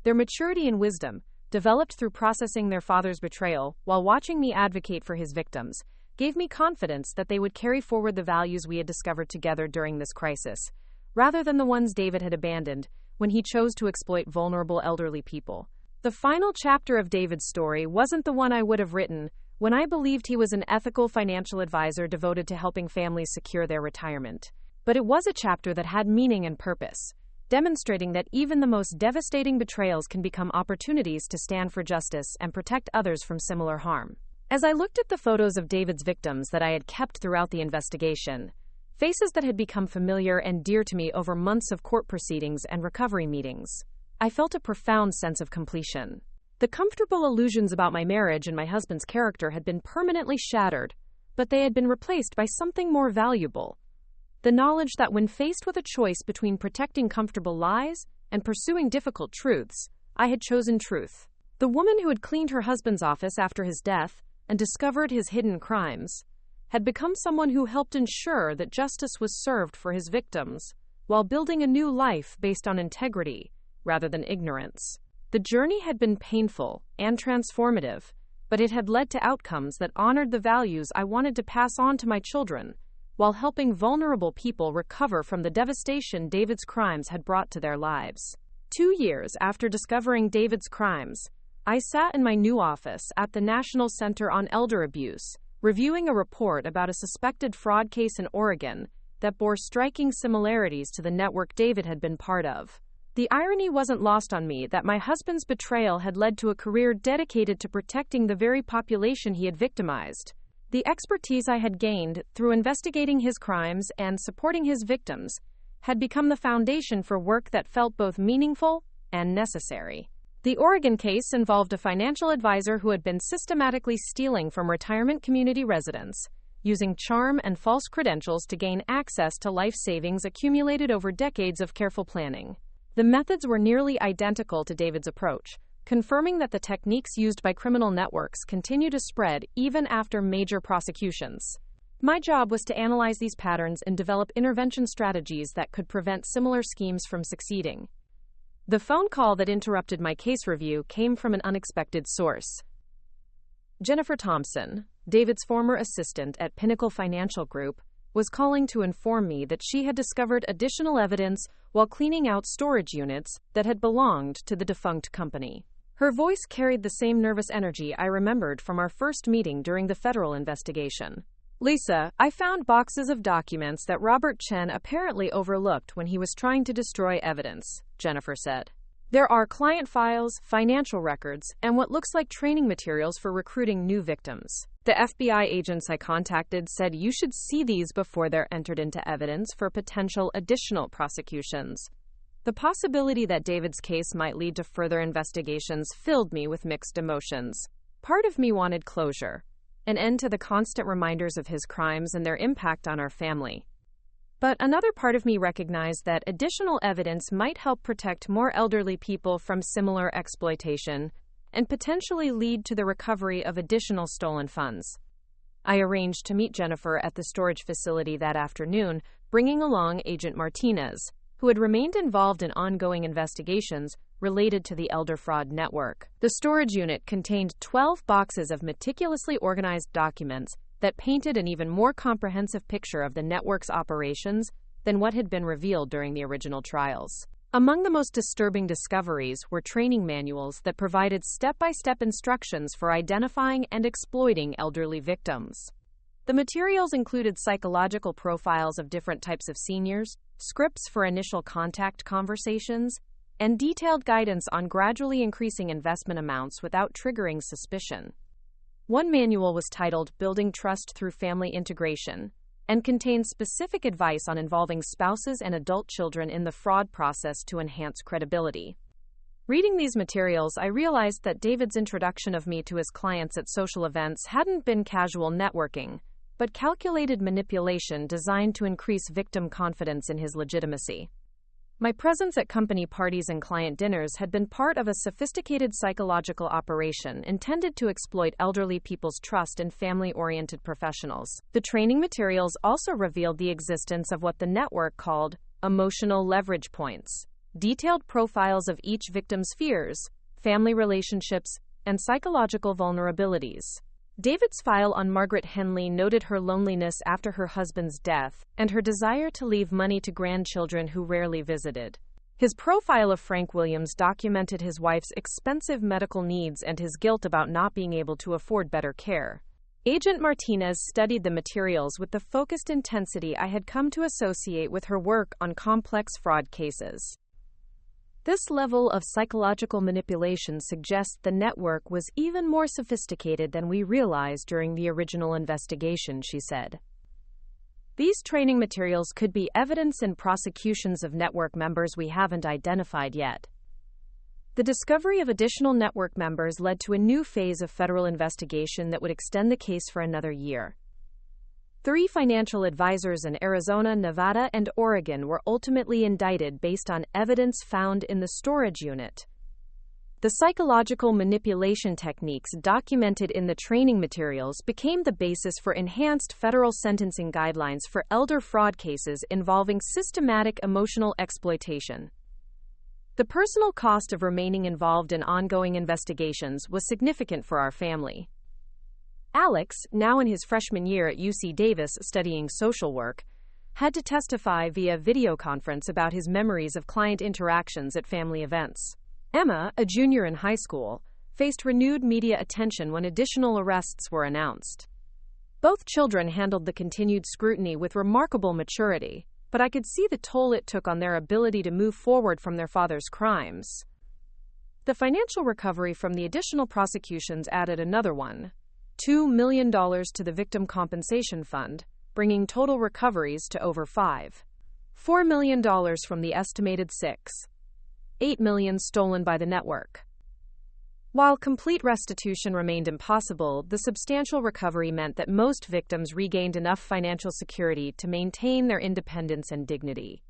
Their maturity and wisdom, developed through processing their father's betrayal while watching me advocate for his victims, gave me confidence that they would carry forward the values we had discovered together during this crisis, rather than the ones David had abandoned when he chose to exploit vulnerable elderly people. The final chapter of David's story wasn't the one I would have written when I believed he was an ethical financial advisor devoted to helping families secure their retirement. But it was a chapter that had meaning and purpose, demonstrating that even the most devastating betrayals can become opportunities to stand for justice and protect others from similar harm. As I looked at the photos of David's victims that I had kept throughout the investigation, faces that had become familiar and dear to me over months of court proceedings and recovery meetings, I felt a profound sense of completion. The comfortable illusions about my marriage and my husband's character had been permanently shattered, but they had been replaced by something more valuable: the knowledge that when faced with a choice between protecting comfortable lies and pursuing difficult truths, I had chosen truth. The woman who had cleaned her husband's office after his death and discovered his hidden crimes had become someone who helped ensure that justice was served for his victims, while building a new life based on integrity rather than ignorance. The journey had been painful and transformative, but it had led to outcomes that honored the values I wanted to pass on to my children, while helping vulnerable people recover from the devastation David's crimes had brought to their lives. 2 years after discovering David's crimes, I sat in my new office at the National Center on Elder Abuse, reviewing a report about a suspected fraud case in Oregon that bore striking similarities to the network David had been part of. The irony wasn't lost on me that my husband's betrayal had led to a career dedicated to protecting the very population he had victimized. The expertise I had gained through investigating his crimes and supporting his victims had become the foundation for work that felt both meaningful and necessary. The Oregon case involved a financial advisor who had been systematically stealing from retirement community residents, using charm and false credentials to gain access to life savings accumulated over decades of careful planning. The methods were nearly identical to David's approach, confirming that the techniques used by criminal networks continue to spread even after major prosecutions. My job was to analyze these patterns and develop intervention strategies that could prevent similar schemes from succeeding. The phone call that interrupted my case review came from an unexpected source. Jennifer Thompson, David's former assistant at Pinnacle Financial Group, was calling to inform me that she had discovered additional evidence while cleaning out storage units that had belonged to the defunct company. Her voice carried the same nervous energy I remembered from our first meeting during the federal investigation. "Lisa, I found boxes of documents that Robert Chen apparently overlooked when he was trying to destroy evidence," Jennifer said. "There are client files, financial records, and what looks like training materials for recruiting new victims. The FBI agents I contacted said you should see these before they're entered into evidence for potential additional prosecutions." The possibility that David's case might lead to further investigations filled me with mixed emotions. Part of me wanted closure, an end to the constant reminders of his crimes and their impact on our family. But another part of me recognized that additional evidence might help protect more elderly people from similar exploitation and potentially lead to the recovery of additional stolen funds. I arranged to meet Jennifer at the storage facility that afternoon, bringing along Agent Martinez, who had remained involved in ongoing investigations related to the elder fraud network. The storage unit contained 12 boxes of meticulously organized documents that painted an even more comprehensive picture of the network's operations than what had been revealed during the original trials. Among the most disturbing discoveries were training manuals that provided step-by-step instructions for identifying and exploiting elderly victims. The materials included psychological profiles of different types of seniors, scripts for initial contact conversations, and detailed guidance on gradually increasing investment amounts without triggering suspicion. One manual was titled Building Trust Through Family Integration and contained specific advice on involving spouses and adult children in the fraud process to enhance credibility. Reading these materials, I realized that David's introduction of me to his clients at social events hadn't been casual networking, but calculated manipulation designed to increase victim confidence in his legitimacy. My presence at company parties and client dinners had been part of a sophisticated psychological operation intended to exploit elderly people's trust in family-oriented professionals. The training materials also revealed the existence of what the network called emotional leverage points, detailed profiles of each victim's fears, family relationships, and psychological vulnerabilities. David's file on Margaret Henley noted her loneliness after her husband's death and her desire to leave money to grandchildren who rarely visited. His profile of Frank Williams documented his wife's expensive medical needs and his guilt about not being able to afford better care. Agent Martinez studied the materials with the focused intensity I had come to associate with her work on complex fraud cases. This level of psychological manipulation suggests the network was even more sophisticated than we realized during the original investigation, she said. These training materials could be evidence in prosecutions of network members we haven't identified yet. The discovery of additional network members led to a new phase of federal investigation that would extend the case for another year. 3 financial advisors in Arizona, Nevada, and Oregon were ultimately indicted based on evidence found in the storage unit. The psychological manipulation techniques documented in the training materials became the basis for enhanced federal sentencing guidelines for elder fraud cases involving systematic emotional exploitation. The personal cost of remaining involved in ongoing investigations was significant for our family. Alex, now in his freshman year at UC Davis studying social work, had to testify via video conference about his memories of client interactions at family events. Emma, a junior in high school, faced renewed media attention when additional arrests were announced. Both children handled the continued scrutiny with remarkable maturity, but I could see the toll it took on their ability to move forward from their father's crimes. The financial recovery from the additional prosecutions added another $2 million to the Victim Compensation Fund, bringing total recoveries to over $4 million from the estimated $8 million stolen by the network. While complete restitution remained impossible, the substantial recovery meant that most victims regained enough financial security to maintain their independence and dignity.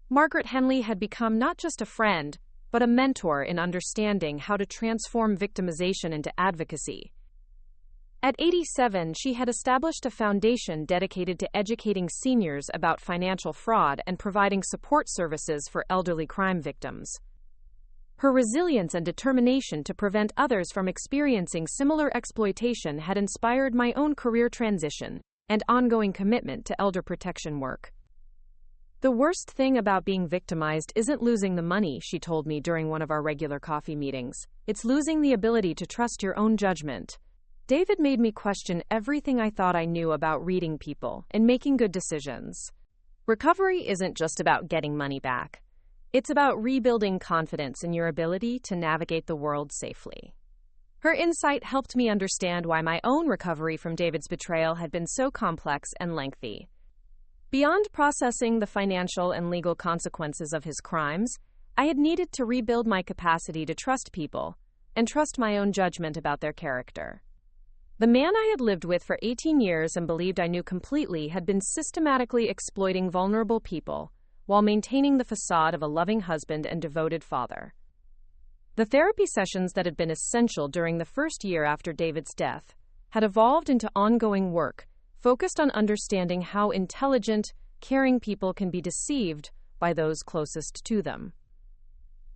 Margaret Henley had become not just a friend, but a mentor in understanding how to transform victimization into advocacy. At 87, she had established a foundation dedicated to educating seniors about financial fraud and providing support services for elderly crime victims. Her resilience and determination to prevent others from experiencing similar exploitation had inspired my own career transition and ongoing commitment to elder protection work. "The worst thing about being victimized isn't losing the money," she told me during one of our regular coffee meetings. "It's losing the ability to trust your own judgment." David made me question everything I thought I knew about reading people and making good decisions. Recovery isn't just about getting money back. It's about rebuilding confidence in your ability to navigate the world safely. Her insight helped me understand why my own recovery from David's betrayal had been so complex and lengthy. Beyond processing the financial and legal consequences of his crimes, I had needed to rebuild my capacity to trust people and trust my own judgment about their character. The man I had lived with for 18 years and believed I knew completely had been systematically exploiting vulnerable people while maintaining the facade of a loving husband and devoted father. The therapy sessions that had been essential during the first year after David's death had evolved into ongoing work focused on understanding how intelligent, caring people can be deceived by those closest to them.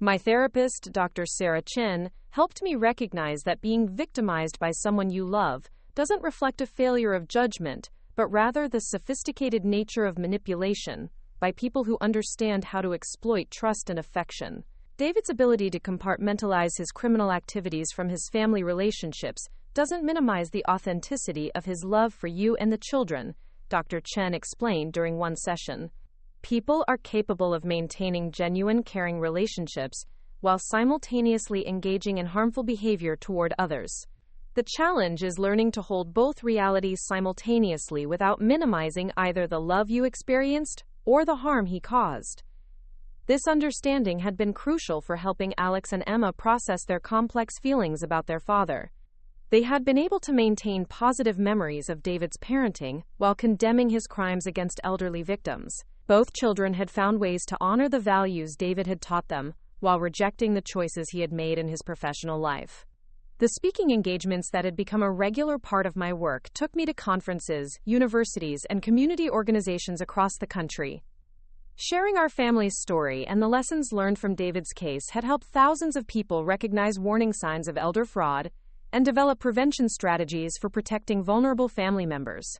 My therapist, Dr. Sarah Chin, helped me recognize that being victimized by someone you love doesn't reflect a failure of judgment, but rather the sophisticated nature of manipulation by people who understand how to exploit trust and affection. David's ability to compartmentalize his criminal activities from his family relationships doesn't minimize the authenticity of his love for you and the children, Dr. Chen explained during one session. People are capable of maintaining genuine, caring relationships while simultaneously engaging in harmful behavior toward others. The challenge is learning to hold both realities simultaneously without minimizing either the love you experienced or the harm he caused. This understanding had been crucial for helping Alex and Emma process their complex feelings about their father. They had been able to maintain positive memories of David's parenting while condemning his crimes against elderly victims. Both children had found ways to honor the values David had taught them while rejecting the choices he had made in his professional life. The speaking engagements that had become a regular part of my work took me to conferences, universities, and community organizations across the country. Sharing our family's story and the lessons learned from David's case had helped thousands of people recognize warning signs of elder fraud and develop prevention strategies for protecting vulnerable family members.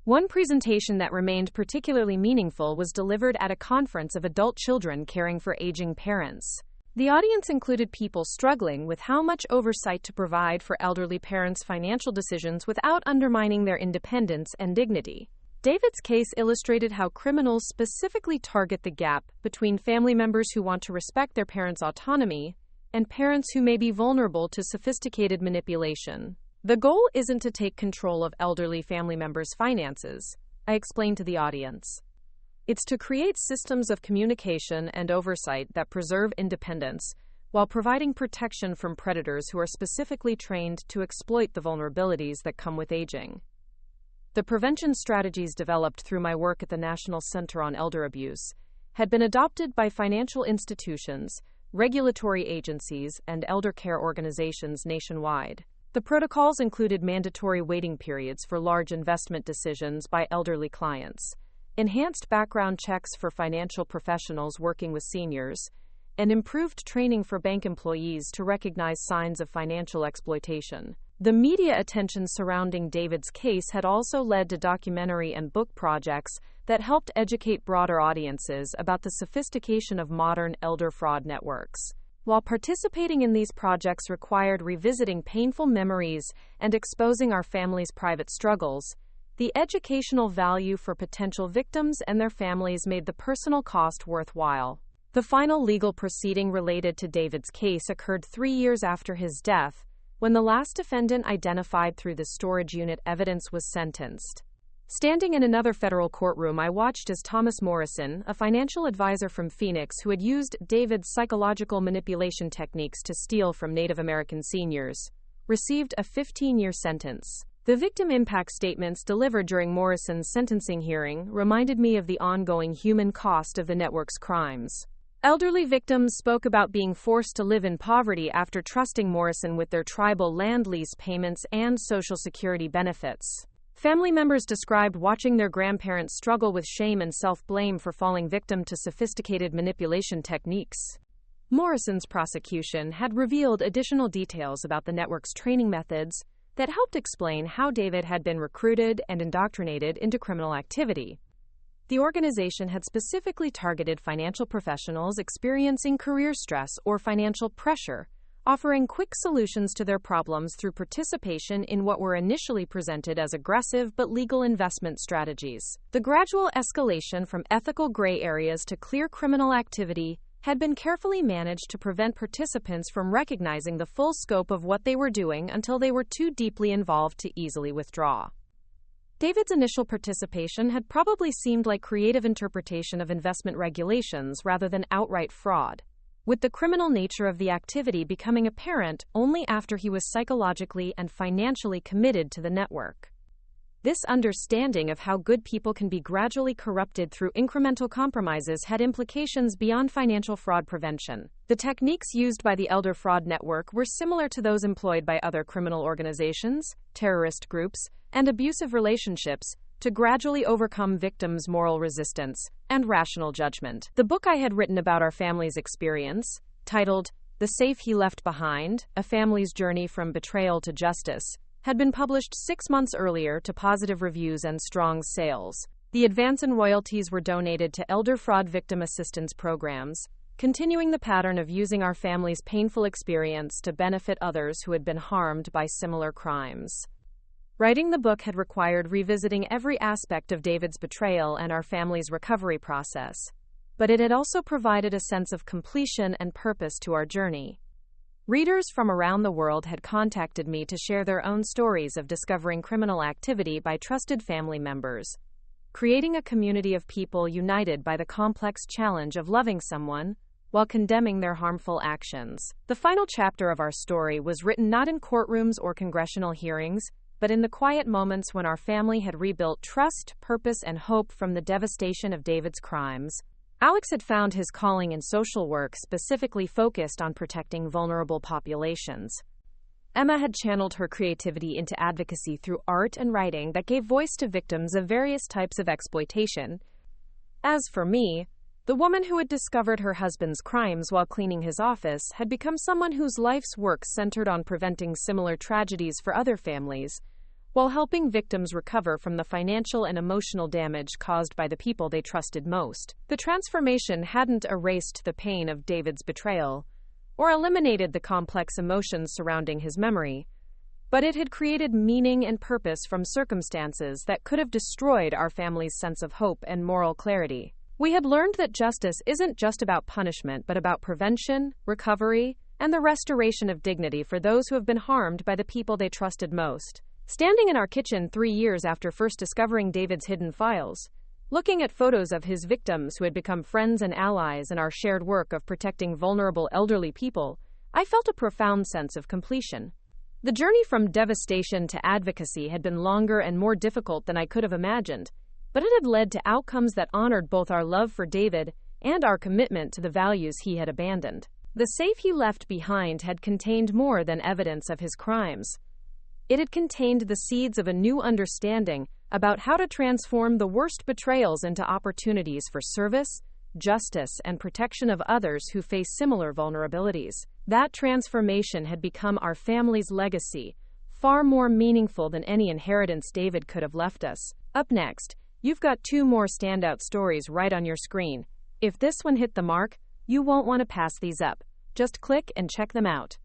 One presentation that remained particularly meaningful was delivered at a conference of adult children caring for aging parents. The audience included people struggling with how much oversight to provide for elderly parents' financial decisions without undermining their independence and dignity. David's case illustrated how criminals specifically target the gap between family members who want to respect their parents' autonomy and parents who may be vulnerable to sophisticated manipulation. The goal isn't to take control of elderly family members' finances, I explained to the audience. It's to create systems of communication and oversight that preserve independence while providing protection from predators who are specifically trained to exploit the vulnerabilities that come with aging. The prevention strategies developed through my work at the National Center on Elder Abuse had been adopted by financial institutions, regulatory agencies, and elder care organizations nationwide. The protocols included mandatory waiting periods for large investment decisions by elderly clients, enhanced background checks for financial professionals working with seniors, and improved training for bank employees to recognize signs of financial exploitation. The media attention surrounding David's case had also led to documentary and book projects that helped educate broader audiences about the sophistication of modern elder fraud networks. While participating in these projects required revisiting painful memories and exposing our family's private struggles, the educational value for potential victims and their families made the personal cost worthwhile. The final legal proceeding related to David's case occurred 3 years after his death, when the last defendant identified through the storage unit evidence was sentenced. Standing in another federal courtroom, I watched as Thomas Morrison, a financial advisor from Phoenix who had used David's psychological manipulation techniques to steal from Native American seniors, received a 15-year sentence. The victim impact statements delivered during Morrison's sentencing hearing reminded me of the ongoing human cost of the network's crimes. Elderly victims spoke about being forced to live in poverty after trusting Morrison with their tribal land lease payments and Social Security benefits. Family members described watching their grandparents struggle with shame and self-blame for falling victim to sophisticated manipulation techniques. Morrison's prosecution had revealed additional details about the network's training methods that helped explain how David had been recruited and indoctrinated into criminal activity. The organization had specifically targeted financial professionals experiencing career stress or financial pressure, offering quick solutions to their problems through participation in what were initially presented as aggressive but legal investment strategies. The gradual escalation from ethical gray areas to clear criminal activity had been carefully managed to prevent participants from recognizing the full scope of what they were doing until they were too deeply involved to easily withdraw. David's initial participation had probably seemed like creative interpretation of investment regulations rather than outright fraud, with the criminal nature of the activity becoming apparent only after he was psychologically and financially committed to the network. This understanding of how good people can be gradually corrupted through incremental compromises had implications beyond financial fraud prevention. The techniques used by the Elder Fraud Network were similar to those employed by other criminal organizations, terrorist groups, and abusive relationships to gradually overcome victims' moral resistance and rational judgment. The book I had written about our family's experience, titled The Safe He Left Behind, A Family's Journey from Betrayal to Justice, had been published 6 months earlier to positive reviews and strong sales. The advance in royalties were donated to elder fraud victim assistance programs, continuing the pattern of using our family's painful experience to benefit others who had been harmed by similar crimes. Writing the book had required revisiting every aspect of David's betrayal and our family's recovery process, but it had also provided a sense of completion and purpose to our journey. Readers from around the world had contacted me to share their own stories of discovering criminal activity by trusted family members, creating a community of people united by the complex challenge of loving someone while condemning their harmful actions. The final chapter of our story was written not in courtrooms or congressional hearings, but in the quiet moments when our family had rebuilt trust, purpose, and hope from the devastation of David's crimes. Alex had found his calling in social work specifically focused on protecting vulnerable populations. Emma had channeled her creativity into advocacy through art and writing that gave voice to victims of various types of exploitation. As for me, the woman who had discovered her husband's crimes while cleaning his office had become someone whose life's work centered on preventing similar tragedies for other families, while helping victims recover from the financial and emotional damage caused by the people they trusted most. The transformation hadn't erased the pain of David's betrayal, or eliminated the complex emotions surrounding his memory, but it had created meaning and purpose from circumstances that could have destroyed our family's sense of hope and moral clarity. We had learned that justice isn't just about punishment, but about prevention, recovery, and the restoration of dignity for those who have been harmed by the people they trusted most. Standing in our kitchen 3 years after first discovering David's hidden files, looking at photos of his victims who had become friends and allies in our shared work of protecting vulnerable elderly people, I felt a profound sense of completion. The journey from devastation to advocacy had been longer and more difficult than I could have imagined, but it had led to outcomes that honored both our love for David and our commitment to the values he had abandoned. The safe he left behind had contained more than evidence of his crimes. It had contained the seeds of a new understanding about how to transform the worst betrayals into opportunities for service, justice, and protection of others who face similar vulnerabilities. That transformation had become our family's legacy, far more meaningful than any inheritance David could have left us. Up next, you've got 2 more standout stories right on your screen. If this one hit the mark, you won't want to pass these up. Just click and check them out.